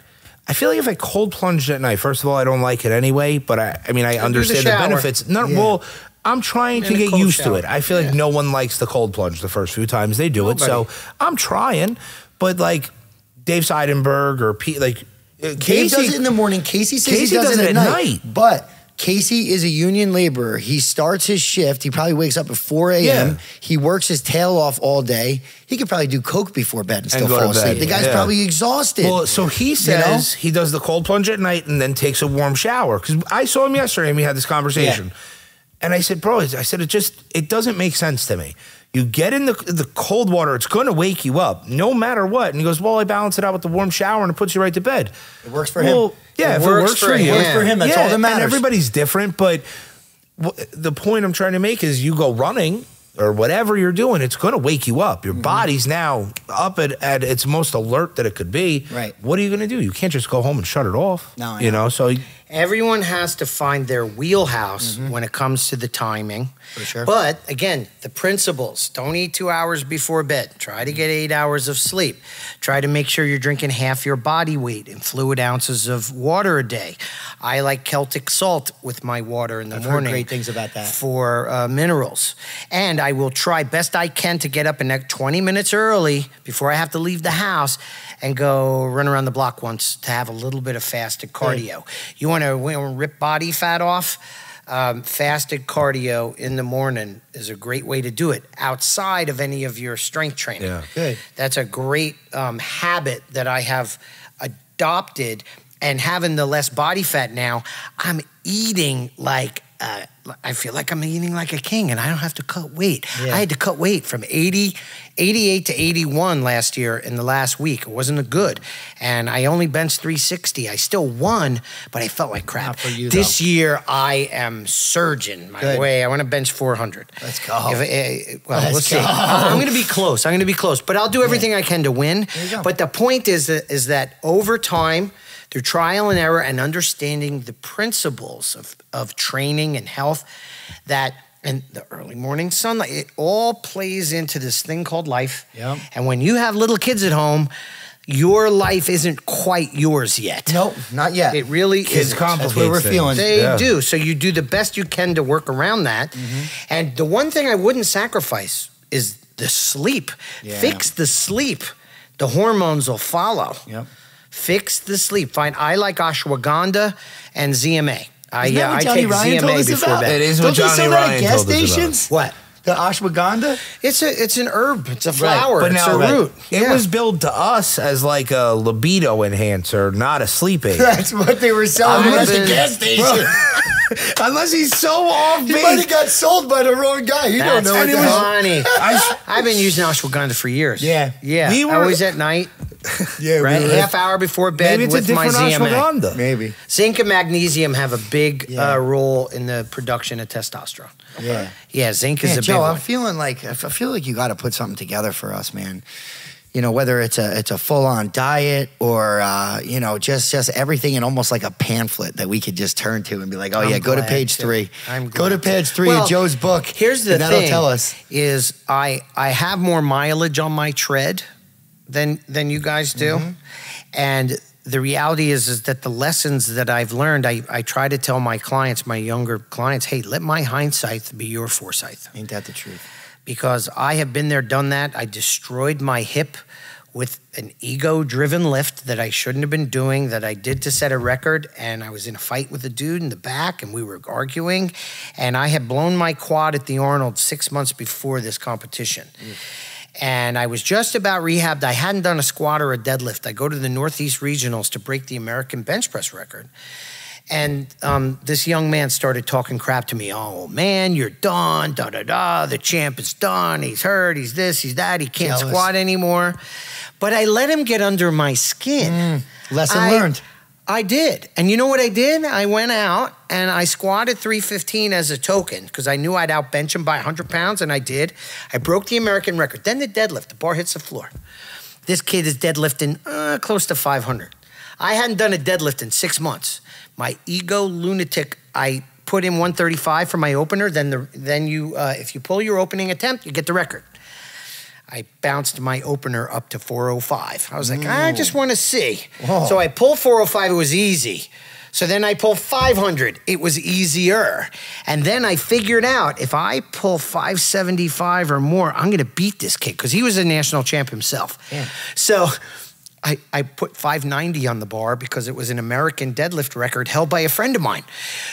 I feel like if I cold plunged at night, first of all, I don't like it anyway, but I mean, I understand the benefits. No, well, I'm trying to get used to it. I feel like no one likes the cold plunge the first few times they do it, so I'm trying. But like Dave Seidenberg or Pete, like Casey does it in the morning. Casey says he does it at night. But Casey is a union laborer. He starts his shift. He probably wakes up at 4 a.m. Yeah. He works his tail off all day. He could probably do coke before bed and still fall asleep. The guy's probably exhausted. Well, so he says he does the cold plunge at night and then takes a warm shower. Because I saw him yesterday and we had this conversation. Yeah. And I said, bro, it doesn't make sense to me. You get in the cold water, it's going to wake you up, no matter what. And he goes, well, I balance it out with the warm shower and it puts you right to bed. It works for him. Yeah, if it works for him. It works for him. That's all that matters. And everybody's different, but the point I'm trying to make is you go running or whatever you're doing, it's going to wake you up. Your body's now up at its most alert that it could be. Right. What are you going to do? You can't just go home and shut it off. No, you know, so... Everyone has to find their wheelhouse when it comes to the timing. For sure. But again, the principles: don't eat 2 hours before bed. Try to get 8 hours of sleep. Try to make sure you're drinking half your body weight in fluid ounces of water a day. I like Celtic salt with my water in the morning. I've heard great things about that. For minerals. And I will try best I can to get up in 20 minutes early before I have to leave the house and go run around the block once to have a little bit of fasted cardio. Right. You want to rip body fat off? Fasted cardio in the morning is a great way to do it outside of any of your strength training. Yeah. Good. That's a great habit that I have adopted. And having the less body fat now, I'm eating like I feel like I'm eating like a king, and I don't have to cut weight. Yeah. I had to cut weight from 88 to 81 last year in the last week. It wasn't good. And I only benched 360. I still won, but I felt like crap. Not for you, this year, I am surging my way. I want to bench 400. Let's go. We'll see. I'm going to be close. I'm going to be close. But I'll do everything I can to win. But the point is that over time, through trial and error and understanding the principles of training and health, that and the early morning sunlight, it all plays into this thing called life. Yep. And when you have little kids at home, your life isn't quite yours yet. Nope, not yet. It really Kids isn't. complicate That's what we're feeling. They do. So you do the best you can to work around that. And the one thing I wouldn't sacrifice is the sleep. Yeah. Fix the sleep. The hormones will follow. Yep. Fix the sleep. Fine. I like ashwagandha and ZMA. I Johnny take Ryan told ZMA us before about? bed. It is Don't what they Johnny sell that Ryan at gas told us about. stations? What? The ashwagandha? It's an herb. It's a flower. But it's now, a root. It was billed to us as like a libido enhancer, not a sleep aid. That's what they were selling at the gas station. Unless he's so off He base. might have got sold by the wrong guy. You don't know what the hell. funny. I've been using ashwagandha for years. Yeah. Yeah. Always at night. Yeah, Right? Half hour before bed Maybe it's with a my different ZMA. ashwagandha. Maybe. Zinc and magnesium have a big Yeah. role in the production of testosterone. Yeah. Yeah, zinc is a big Joe, one. I feel like you got to put something together for us, man. You know, whether it's a full on diet or you know, just everything in almost like a pamphlet that we could just turn to and be like, oh yeah, go to page 3. Go to page 3 of Joe's book. Here's the and that'll thing: tell us. is I have more mileage on my tread than you guys do, and the reality is that the lessons that I've learned, I try to tell my clients, my younger clients, hey, let my hindsight be your foresight. Ain't that the truth? Because I have been there, done that. I destroyed my hip with an ego-driven lift that I shouldn't have been doing, that I did to set a record, and I was in a fight with a dude in the back, and we were arguing, and I had blown my quad at the Arnold 6 months before this competition. And I was just about rehabbed. I hadn't done a squat or a deadlift. I go to the Northeast Regionals to break the American bench press record. And this young man started talking crap to me. Oh, man, you're done, da-da-da. The champ is done. He's hurt. He's this, he's that. He can't squat anymore. But I let him get under my skin. Lesson learned. I did. And you know what I did? I went out and I squatted 315 as a token because I knew I'd outbench him by 100 pounds, and I did. I broke the American record. Then the deadlift. The bar hits the floor. This kid is deadlifting close to 500. I hadn't done a deadlift in 6 months. My ego lunatic, I put in 135 for my opener, then you if you pull your opening attempt, you get the record. I bounced my opener up to 405. I was like, I just want to see. Whoa. So I pulled 405. It was easy. So then I pulled 500. It was easier. And then I figured out if I pull 575 or more, I'm going to beat this kid because he was a national champ himself. Yeah. So I put 590 on the bar because it was an American deadlift record held by a friend of mine.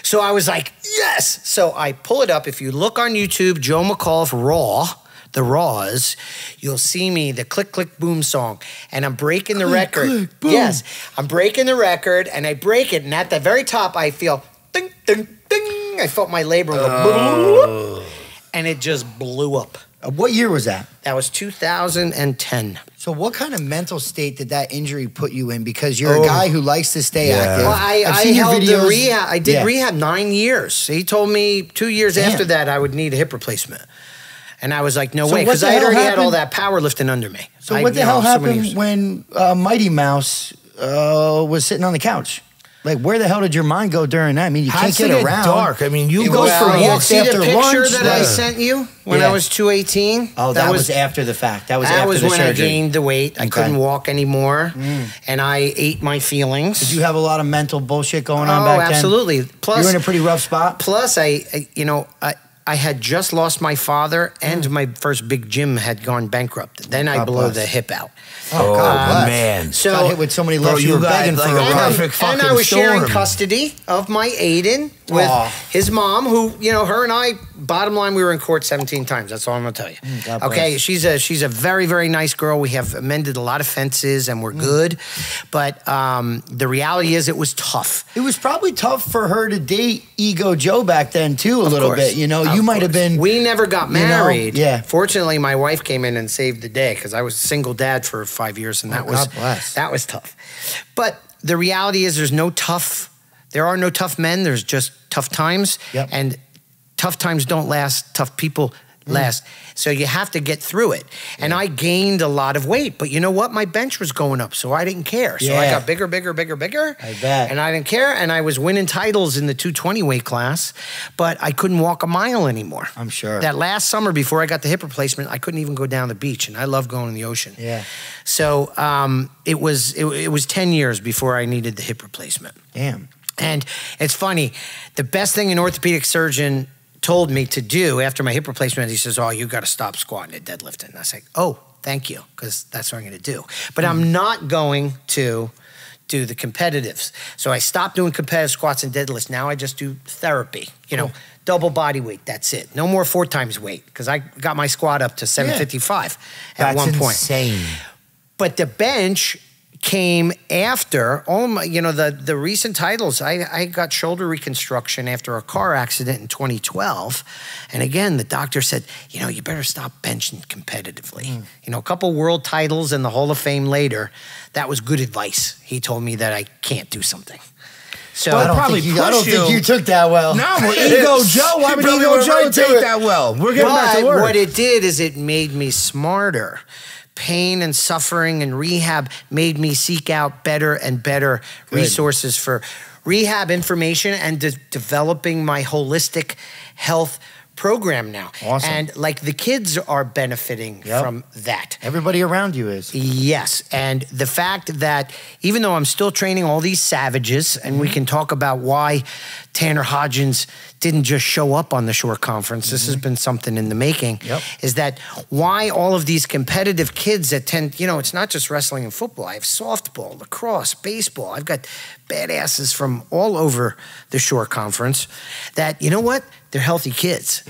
So I was like, yes. So I pull it up. If you look on YouTube, Joe McAuliffe Raw, the Raws, you'll see me, the click, click, boom song. And I'm breaking the record. Click, boom. Yes, I'm breaking the record and I break it. And at the very top, I feel ding, ding, ding. I felt my labrum go boom, and it just blew up. What year was that? That was 2010. So what kind of mental state did that injury put you in? Because you're a guy who likes to stay active. Well, I've I seen your held the videos. rehab. I did rehab 9 years. He told me 2 years after that I would need a hip replacement. And I was like, no way, because I had already had all that powerlifting under me. So what the hell happened when Mighty Mouse was sitting on the couch? Like, where the hell did your mind go during that? I mean, you can't get around. Dark. I mean, you go go for for walks see after the picture lunch. that I sent you when I was 218? Oh, that was after the fact. That was that after was the when surgery. I gained the weight. I couldn't walk anymore, and I ate my feelings. Did you have a lot of mental bullshit going on back then? Absolutely. Plus, you were in a pretty rough spot. Plus, I had just lost my father, and my first big gym had gone bankrupt. Then I blew the hip out. Oh, God bless. Man. So got hit with so many Bro, lefts. You you were got begging like for a a run. perfect fucking and I was sharing storm. custody of my Aiden with his mom, who, her and I, bottom line, we were in court 17 times. That's all I'm going to tell you. God Okay, bless. she's a very, very nice girl. We have amended a lot of fences, and we're good. But the reality is it was tough. It was probably tough for her to date Ego Joe back then, too, a little course. bit. You Of might have course. been... We never got married. Yeah. Fortunately, my wife came in and saved the day because I was a single dad for 5 years, and that was tough. But the reality is, there are no tough men. There's just tough times, and tough times don't last. Tough people last. So you have to get through it. And I gained a lot of weight, but you know what? My bench was going up, so I didn't care. So I got bigger. I bet. And I didn't care, and I was winning titles in the 220 weight class, but I couldn't walk a mile anymore. I'm sure. That last summer before I got the hip replacement, I couldn't even go down the beach, and I love going in the ocean. Yeah. So it was 10 years before I needed the hip replacement. Damn. And it's funny, the best thing an orthopedic surgeon told me to do after my hip replacement, he says, oh, you got to stop squatting and deadlifting. And I say, oh, thank you, because that's what I'm going to do. But I'm not going to do the competitives. So I stopped doing competitive squats and deadlifts. Now I just do therapy, double body weight, that's it. No more 4 times weight, because I got my squat up to 755 at one point. That's insane. But the bench came after all my, the recent titles. I got shoulder reconstruction after a car accident in 2012. And again, the doctor said, you better stop benching competitively. A couple world titles and the Hall of Fame later, that was good advice. He told me that I can't do something. So I don't think you took that well. No, well, Ego Joe, why would Ego Joe take that well? We're getting back to work. What it did is it made me smarter. Pain and suffering and rehab made me seek out better and better resources for rehab information and developing my holistic health program now. Awesome. And like the kids are benefiting from that. Everybody around you is. Yes. And the fact that even though I'm still training all these savages, and we can talk about why Tanner Hodgins didn't just show up on the Shore Conference, this has been something in the making, is that why all of these competitive kids that tend, it's not just wrestling and football. I have softball, lacrosse, baseball. I've got badasses from all over the Shore Conference that, you know what? They're healthy kids.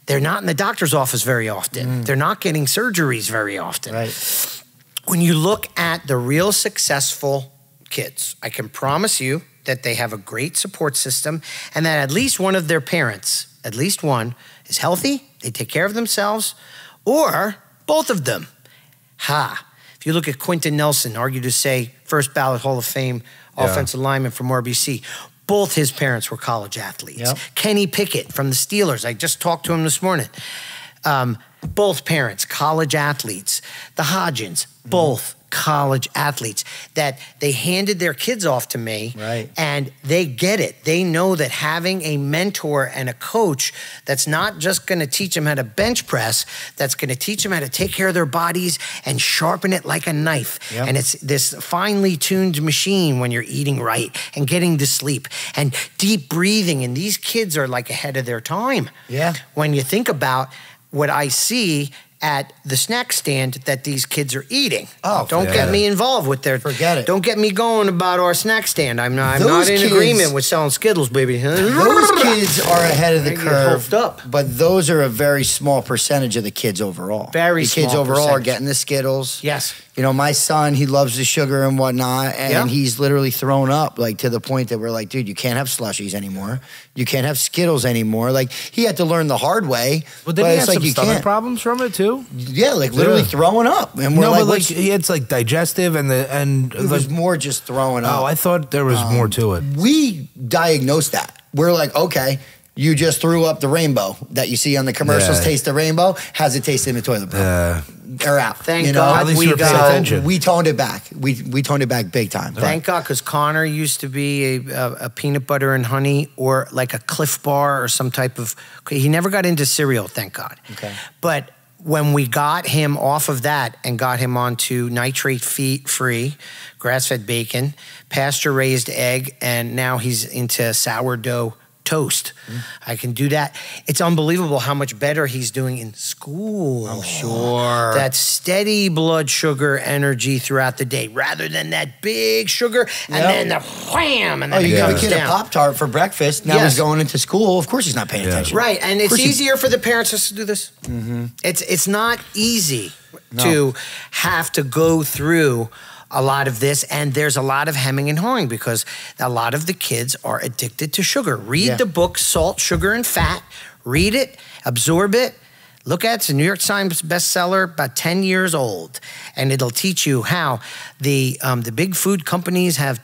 They're not in the doctor's office very often. They're not getting surgeries very often. Right. When you look at the real successful kids, I can promise you that they have a great support system and that at least one of their parents, at least one, is healthy, they take care of themselves, or both of them. If you look at Quentin Nelson, argued to say first ballot Hall of Fame offensive lineman from RBC, both his parents were college athletes. Kenny Pickett from the Steelers, I just talked to him this morning. Both parents, college athletes. The Hodgins, both college athletes that they handed their kids off to me, Right. and they get it. They know that having a mentor and a coach that's not just going to teach them how to bench press, that's going to teach them how to take care of their bodies and sharpen it like a knife. Yep. And it's this finely tuned machine when you're eating right and getting to sleep and deep breathing. And these kids are like ahead of their time. Yeah. When you think about what I see at the snack stand that these kids are eating. Oh, don't get me involved with their. Forget it. Don't get me going about our snack stand. I'm not Those in kids- agreement with selling Skittles, baby. Those kids are ahead of the They get curve, hoofed up. but those are a very small percentage of the kids overall. Very the kids small overall are percentage. getting the Skittles. Yes. You know, my son, he loves the sugar and whatnot, and Yeah. he's literally thrown up, like, to the point that we're like, dude, you can't have slushies anymore. You can't have Skittles anymore. Like, he had to learn the hard way. But then he it's had like some you stomach can't. problems from it too. Yeah, like literally throwing up. And we're No, like, but like what's- he had like digestive and it was like. more just throwing up. Oh, I thought there was more to it. We diagnosed that. We're like, okay, you just threw up the rainbow that you see on the commercials. Yeah. Taste the rainbow. How's it taste in the toilet bowl? Or out. Thank you know? God At least we you were paying got. attention. We toned it back. We toned it back big time. Thank God, because Connor used to be a peanut butter and honey or like a Cliff Bar or some type of. He never got into cereal, thank God. Okay. But when we got him off of that and got him onto nitrate-free, grass-fed bacon, pasture-raised egg, and now he's into sourdough toast. I can do that. It's unbelievable how much better he's doing in school. I'm sure. That steady blood sugar energy throughout the day rather than that big sugar and Yep. then the wham and Oh, then you it give a comes kid a down. Pop-Tart for breakfast. Now Yes. he's going into school. Of course he's not paying attention. Right, and Of it's course he- easier for the parents just to do this. It's not easy to have to go through a lot of this, and there's a lot of hemming and hawing because a lot of the kids are addicted to sugar. Read Yeah. the book Salt, Sugar, and Fat. Read it, absorb it. Look at it. It's a New York Times bestseller, about 10 years old, and it'll teach you how the big food companies have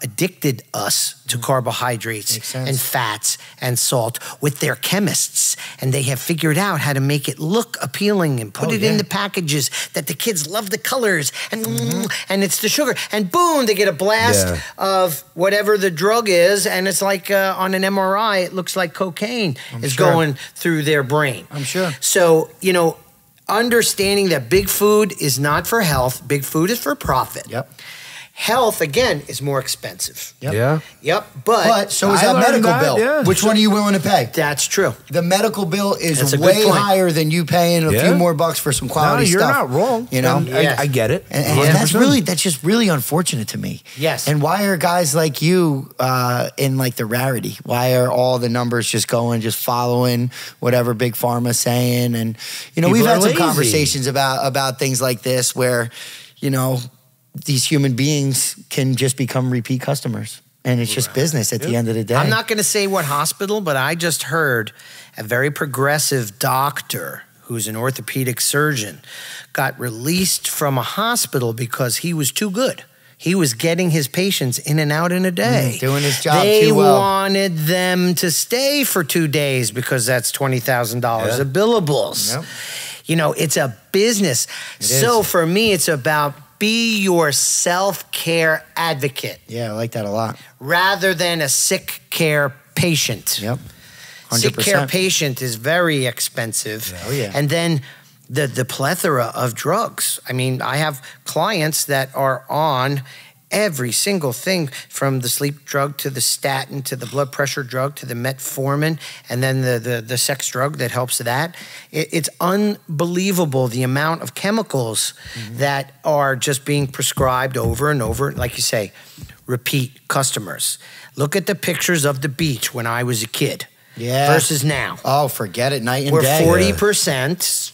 addicted us to carbohydrates Makes sense. and fats and salt with their chemists, and they have figured out how to make it look appealing and put Oh, it yeah. in the packages that the kids love the colors and it's the sugar, and boom, they get a blast Yeah. of whatever the drug is, and it's like on an MRI it looks like cocaine is sure. going through their brain. I'm sure. So, you know, understanding that big food is not for health, big food is for profit. Yep. Health, again, is more expensive. Yep. Yeah. Yep, But so is I that learned medical that, bill. yeah. Which one are you willing to pay? that's true. The medical bill That's is a good way point. higher than you paying a Yeah. few more bucks for some No, quality you're stuff. not wrong. You know? And Yes. I get it. And 100%. that's just really unfortunate to me. Yes. And why are guys like you in like the rarity? Why are all the numbers just going, just following whatever big pharma's saying? And you know, People we've had are some lazy. conversations about things like this where, you know, these human beings can just become repeat customers. And it's just business at the end of the day. I'm not going to say what hospital, but I just heard a very progressive doctor who's an orthopedic surgeon got released from a hospital because he was too good. He was getting his patients in and out in a day. doing his job they too well. wanted them to stay for 2 days because that's $20,000 of billables. Yep. You know, it's a business. So for me, it's about be your self-care advocate Yeah, I like that a lot. rather than a sick care patient. Yep. 100%. Sick care patient is very expensive. Oh, yeah. And then the plethora of drugs. I mean, I have clients that are on every single thing from the sleep drug to the statin to the blood pressure drug to the metformin and then the sex drug that helps that. It's unbelievable the amount of chemicals that are just being prescribed over and over. Like you say, repeat customers. Look at the pictures of the beach when I was a kid versus now. Oh, forget it, night and We're day. 40%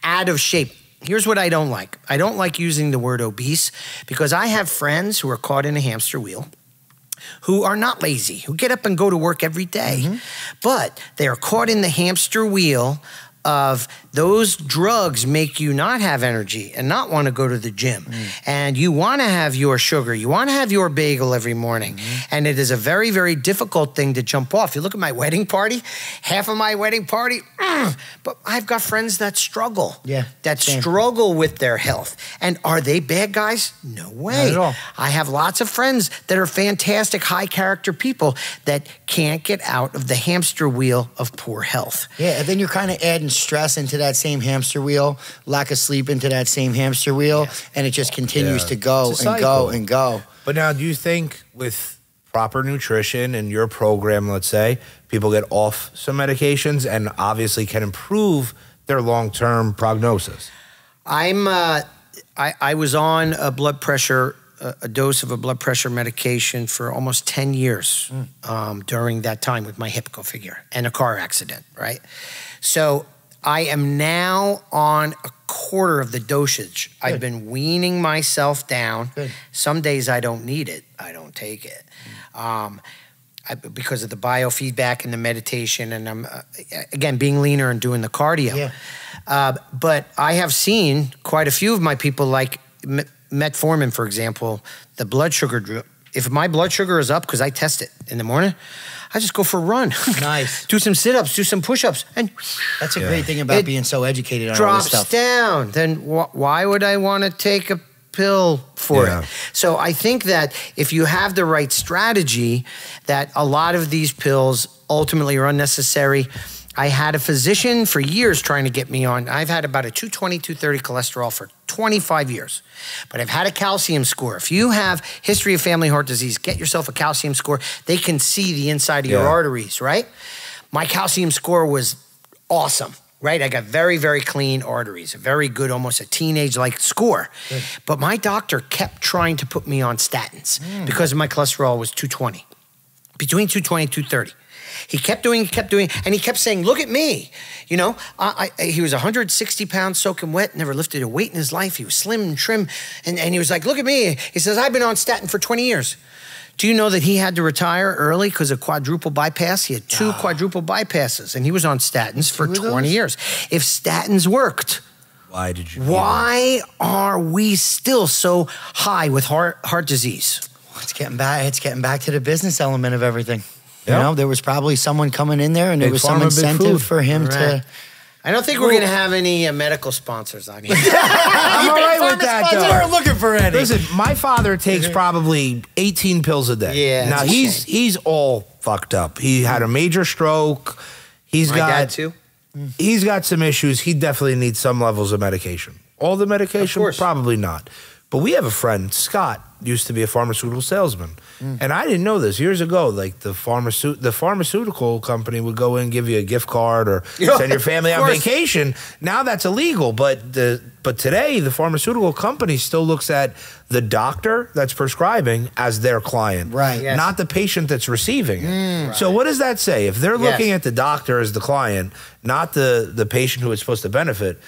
out of shape. Here's what I don't like. I don't like using the word obese because I have friends who are caught in a hamster wheel who are not lazy, who get up and go to work every day. But they are caught in the hamster wheel of those drugs make you not have energy and not want to go to the gym. And you want to have your sugar. You want to have your bagel every morning. And it is a very, very difficult thing to jump off. You look at my wedding party, half of my wedding party, but I've got friends that struggle. Struggle with their health. And are they bad guys? No way. Not at all. I have lots of friends that are fantastic, high character people that can't get out of the hamster wheel of poor health. Yeah, and then you're kind of adding stress into that same hamster wheel, lack of sleep into that same hamster wheel, and it just continues to go and go and go. But now, do you think with proper nutrition and your program, let's say, people get off some medications and obviously can improve their long-term prognosis? I was on a blood pressure, a dose of a blood pressure medication for almost 10 years during that time with my hip, go figure, and a car accident, right? So I am now on a quarter of the dosage. Good. I've been weaning myself down. Good. Some days I don't need it. I don't take it. Because of the biofeedback and the meditation, and I'm, again, being leaner and doing the cardio. But I have seen quite a few of my people, like metformin, for example, the blood sugar drip. If my blood sugar is up, because I test it in the morning, I just go for a run. Nice. Do some sit-ups, do some push-ups, and that's a great thing about being so educated on all this stuff. Drops down. Then why would I want to take a pill for it? So I think that if you have the right strategy, that a lot of these pills ultimately are unnecessary. I had a physician for years trying to get me on. I've had about a 220, 230 cholesterol for 25 years, but I've had a calcium score. If you have history of family heart disease, get yourself a calcium score. They can see the inside of your arteries, right? My calcium score was awesome, right? I got very, very clean arteries, a very good, almost a teenage-like score. Good. But my doctor kept trying to put me on statins because my cholesterol was 220, between 220 and 230. He kept doing, and he kept saying, look at me. You know, he was 160 pounds soaking wet, never lifted a weight in his life. He was slim and trim. And he was like, look at me. He says, I've been on statin for 20 years. Do you know that he had to retire early because of quadruple bypass? He had 2 quadruple bypasses, and he was on statins for 20 years. If statins worked, why did you? Why are we still so high with heart disease? Well, it's getting back to the business element of everything. You know, there was probably someone coming in there, and there was some incentive for him to. I don't think we're going to have any medical sponsors on here. I'm all right with that, though. We're looking for any. Listen, my father takes probably 18 pills a day. Yeah. Now, he's all fucked up. He had a major stroke. My dad, too? He's got some issues. He definitely needs some levels of medication. All the medication? Probably not. But we have a friend, Scott, used to be a pharmaceutical salesman. And I didn't know this years ago. Like the pharmaceutical company would go in and give you a gift card or send your family on vacation. Now that's illegal. But today the pharmaceutical company still looks at the doctor that's prescribing as their client, not the patient that's receiving it. So what does that say? If they're looking at the doctor as the client, not the patient who is supposed to benefit,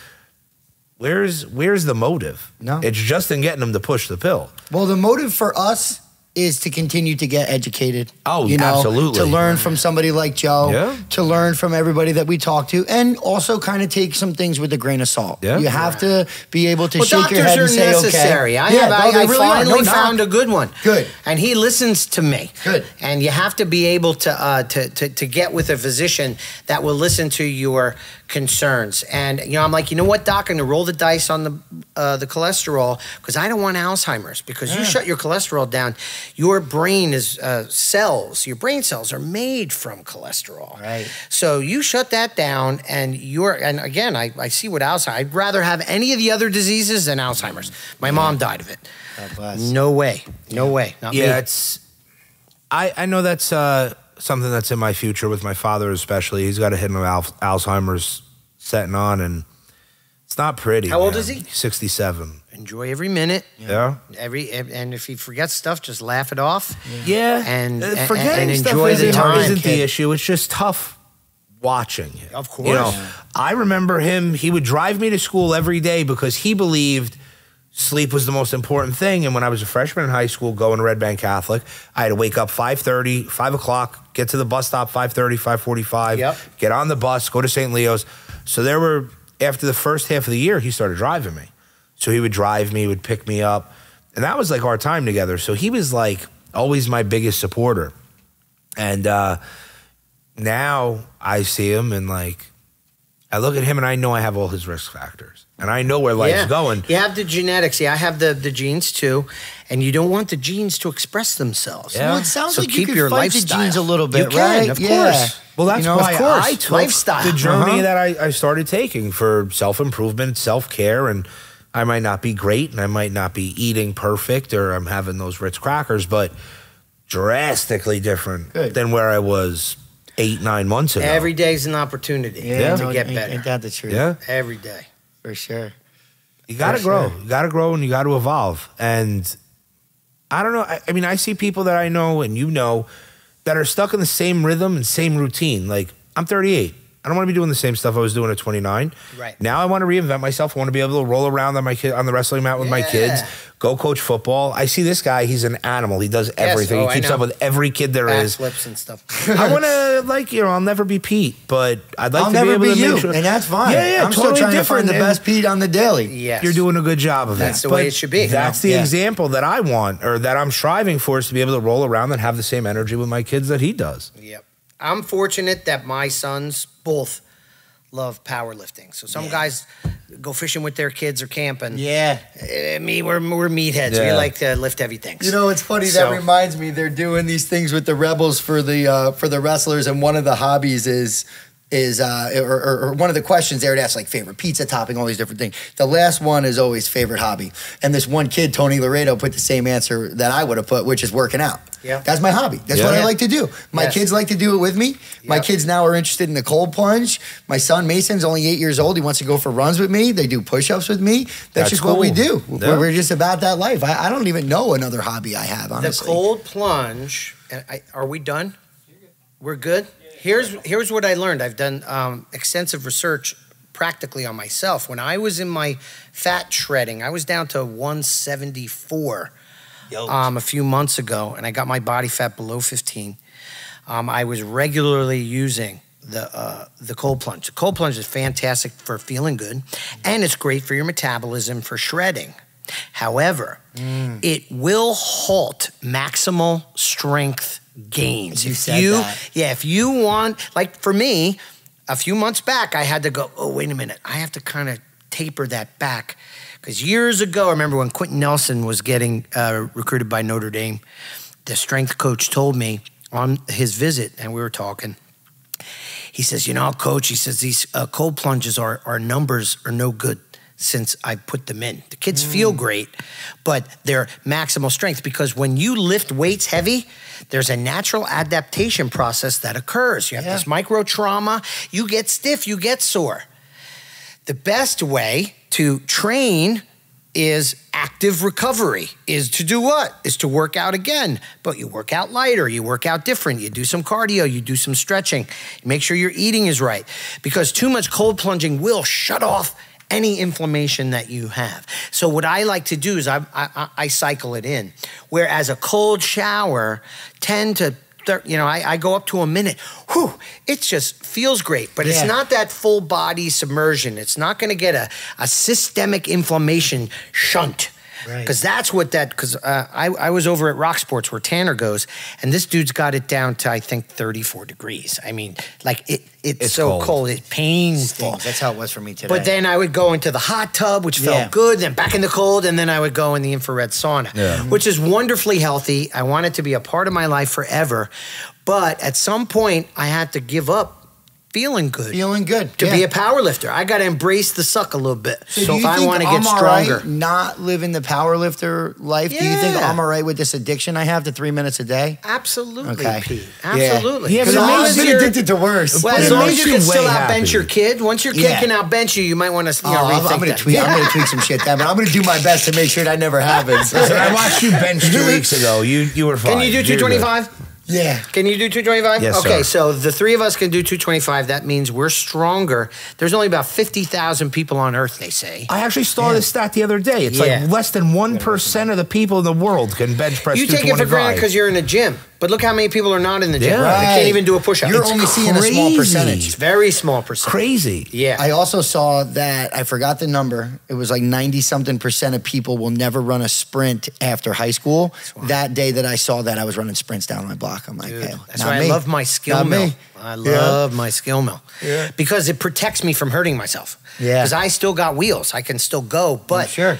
where's the motive? No. It's just in getting them to push the pill. Well, the motive for us is to continue to get educated. Oh, you know, absolutely. To learn from somebody like Joe, to learn from everybody that we talk to, and also kind of take some things with a grain of salt. You have to be able to shake your head and say, necessary. okay. I finally found a good one. Good. And he listens to me. Good. And you have to be able to get with a physician that will listen to your concerns. And, you know, I'm like, you know what, doc, I'm going to roll the dice on the cholesterol because I don't want Alzheimer's because you shut your cholesterol down. Your brain is your brain cells are made from cholesterol. Right. So you shut that down and again, I see what Alzheimer's, I'd rather have any of the other diseases than Alzheimer's. My mom died of it. God bless. No way. No way. Not me. I know that's something that's in my future with my father especially. He's got a hit of Alzheimer's setting on and it's not pretty. How old is he? 67. Enjoy every minute. Yeah. And if he forgets stuff, just laugh it off. Yeah. And forgetting enjoy the time. Isn't the issue. It's just tough watching him. Of course. You know, I remember him, he would drive me to school every day because he believed sleep was the most important thing. And when I was a freshman in high school going to Red Bank Catholic, I had to wake up 5 o'clock, get to the bus stop 5:30, 5:45, get on the bus, go to St. Leo's. So there were, after the first half of the year, he started driving me. So he would drive me, he would pick me up. And that was like our time together. So he was like always my biggest supporter. And now I see him and like, I look at him and I know I have all his risk factors. And I know where life's going. You have the genetics. Yeah, I have the genes too. And you don't want the genes to express themselves. Well, it sounds so like keep you your can fight lifestyle. the genes a little bit, you can, right? Of course. Well, that's why I took lifestyle. the journey that I started taking for self-improvement, self-care, and I might not be great and I might not be eating perfect or I'm having those Ritz crackers, but drastically different than where I was 8-9 months ago. Every day's an opportunity to get better. Ain't that the truth? Yeah. Every day. For sure. You got to grow. You got to grow and you got to evolve. And I don't know. I mean, I see people that I know and you know that are stuck in the same rhythm and same routine. Like, I'm 38. I don't want to be doing the same stuff I was doing at 29. Right. Now I want to reinvent myself. I want to be able to roll around on on the wrestling mat with my kids, go coach football. I see this guy, he's an animal. He does everything. He keeps up with every kid there is. Backflips and stuff. I want to, like, you know, I'll never be Pete, but I'd like I'll to be never able be to you, make sure. and that's fine. Yeah, I'm totally still trying different. to find the best Pete on the daily. Yes. You're doing a good job of That's that. the way it should be. That's the example that I want, or that I'm striving for, is to be able to roll around and have the same energy with my kids that he does. Yep. I'm fortunate that my sons both love powerlifting. So some guys go fishing with their kids or camping. Yeah. Me, we're meatheads. We like to lift heavy things. You know, it's funny. That reminds me, they're doing these things with the rebels for the wrestlers, and one of the hobbies is one of the questions they would ask, like, favorite pizza topping, all these different things. The last one is always favorite hobby. And this one kid, Tony Laredo, put the same answer that I would have put, which is working out. Yeah. That's my hobby. That's what I like to do. My kids like to do it with me. My kids now are interested in the cold plunge. My son Mason's only 8 years old. He wants to go for runs with me. They do push-ups with me. That's just what we do. Yeah. We're just about that life. I don't even know another hobby I have, honestly. The cold plunge. Are we done? We're good? Here's what I learned. I've done extensive research practically on myself. When I was in my fat shredding, I was down to 174 a few months ago, and I got my body fat below 15. I was regularly using the cold plunge. The cold plunge is fantastic for feeling good, and it's great for your metabolism for shredding. However, it will halt maximal strength gains. If you want, like for me, a few months back, I had to go, oh, wait a minute. I have to kind of taper that back. Because years ago, I remember when Quentin Nelson was getting recruited by Notre Dame, the strength coach told me on his visit, and we were talking, he says, you know, coach, he says, these cold plunges, our numbers are no good since I put them in. The kids feel great, but they're maximal strength, because when you lift weights heavy, there's a natural adaptation process that occurs. You have this micro trauma, you get stiff, you get sore. The best way to train is active recovery, is to do what? Is to work out again, but you work out lighter, you work out different, you do some cardio, you do some stretching, you make sure your eating is right, because too much cold plunging will shut off any inflammation that you have. So what I like to do is I cycle it in. Whereas a cold shower, 10 to 30, you know, I go up to a minute. Whew, it just feels great, but it's not that full body submersion. It's not gonna get a systemic inflammation shunt. Because that's what I was over at Rock Sports where Tanner goes, and this dude's got it down to, I think, 34 degrees. I mean, like it's so cold, it's painful. That's how it was for me today. But then I would go into the hot tub, which felt good, then back in the cold, and then I would go in the infrared sauna, which is wonderfully healthy. I want it to be a part of my life forever. But at some point, I had to give up feeling good. To be a power lifter. I got to embrace the suck a little bit. So if I want to get stronger. Right not living the power lifter life? Do you think I'm all right with this addiction I have to 3 minutes a day? Absolutely, Pete. Absolutely. Because I've been addicted to worse. Well, as long as you can still outbench your kid. Once your kid can outbench you, you might want to rethink I'm going to tweak some shit down, but I'm going to do my best to make sure that never happens. Listen, I watched you bench 2 weeks ago. You were fine. Can you do 225? Yeah. Can you do 225? Yes, okay, sir. so the three of us can do 225. That means we're stronger. There's only about 50,000 people on Earth, they say. I actually saw this stat the other day. It's like less than 1% of the people in the world can bench press 225. You take it for granted because you're in a gym. But look how many people are not in the gym. Yeah. They can't even do a push-up. You're It's only seeing a small crazy. percentage. It's very small percentage. Crazy. Yeah. I also saw that, I forgot the number, it was like 90-something% of people will never run a sprint after high school. That day that I saw that, I was running sprints down my block. I'm like, Dude, hey, that's not why me. I love my skill Not mill. me. I love my skill mill. Yeah. Because it protects me from hurting myself. Yeah. Because I still got wheels. I can still go, but Sure.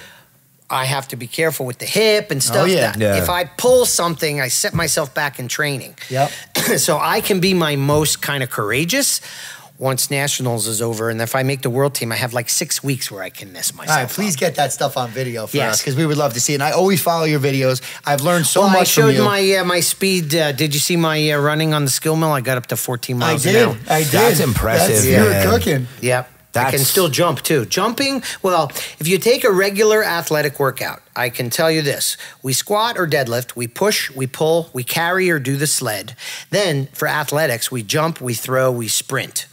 I have to be careful with the hip and stuff. yeah. That Yeah. If I pull something, I set myself back in training. Yep. So I can be my most kind of courageous once nationals is over. And if I make the world team, I have like 6 weeks where I can mess myself All right, please up. get that stuff on video for Yes. us because we would love to see it. And I always follow your videos. I've learned so Well, I much from showed you. my speed. Did you see my running on the skill mill? I got up to 14 miles an hour. I did. That's impressive, You were man. cooking. Yep. I can That's- still jump too. Jumping, well, if you take a regular athletic workout, I can tell you this. We squat or deadlift, we push, we pull, we carry or do the sled. Then for athletics, we jump, we throw, we sprint.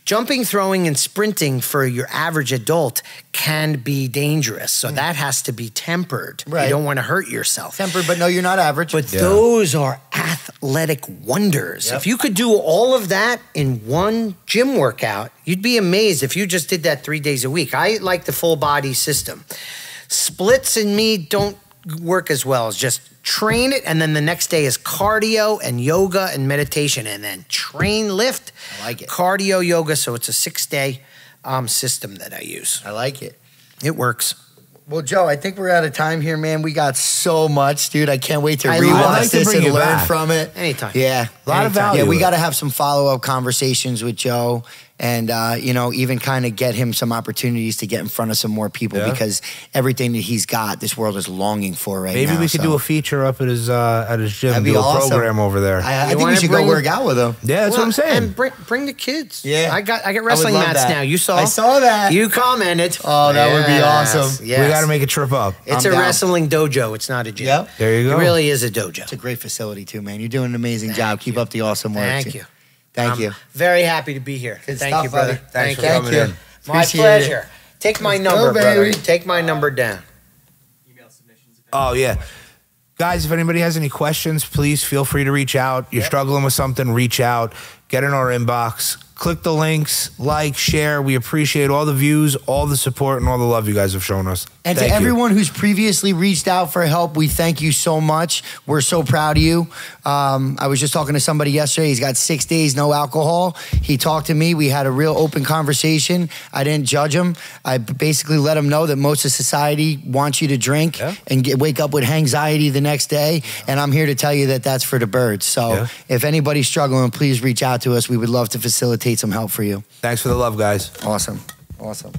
Jumping, throwing, and sprinting for your average adult can be dangerous. So that has to be tempered. Right. You don't want to hurt yourself. Tempered, but no, you're not average. But those are athletic wonders. Yep. If you could do all of that in one gym workout, you'd be amazed if you just did that 3 days a week. I like the full body system. Splits in me don't work as well as just train it, and then the next day is cardio and yoga and meditation, and then train lift, I like it. cardio yoga. So it's a 6-day system that I use. I like it. It works. Well, Joe, I think we're out of time here, man. We got so much, dude. I can't wait to I'd rewatch like to this bring and you learn back. from it. Anytime. Yeah. A lot of value. Yeah, we got to have some follow-up conversations with Joe and, even kind of get him some opportunities to get in front of some more people Yeah. because everything that he's got, this world is longing for right now. Maybe we could so. do a feature up at his gym, That'd be do a awesome. program over there. I You think we wanna should go bring- work out with him. Yeah, that's what I'm saying. And bring the kids. Yeah. I got wrestling love mats that. now. You saw? I saw that. You commented. Oh, that would be Yes, awesome. Yes. We got to make a trip up. It's I'm a down. wrestling dojo. It's not a gym. Yep. There you go. It really is a dojo. It's a great facility too, man. You're doing an amazing job. Keep up the awesome work. Thank too. you. Thank I'm you. very happy to be here. Good Thank stuff, you, brother. buddy. Thanks for Thank coming you. in. My Appreciate pleasure. Take my Let's number, go, brother. baby. Take my number down. Oh, yeah. Guys, if anybody has any questions, please feel free to reach out. You're struggling with something, reach out. Get in our inbox. Click the links, like, share. We appreciate all the views, all the support, and all the love you guys have shown us. And Thank to you. everyone who's previously reached out for help, we thank you so much. We're so proud of you. I was just talking to somebody yesterday. He's got 6 days, no alcohol. He talked to me. We had a real open conversation. I didn't judge him. I basically let him know that most of society wants you to drink and wake up with anxiety the next day. And I'm here to tell you that that's for the birds. So if anybody's struggling, please reach out to us. We would love to facilitate some help for you. Thanks for the love, guys. Awesome. Awesome.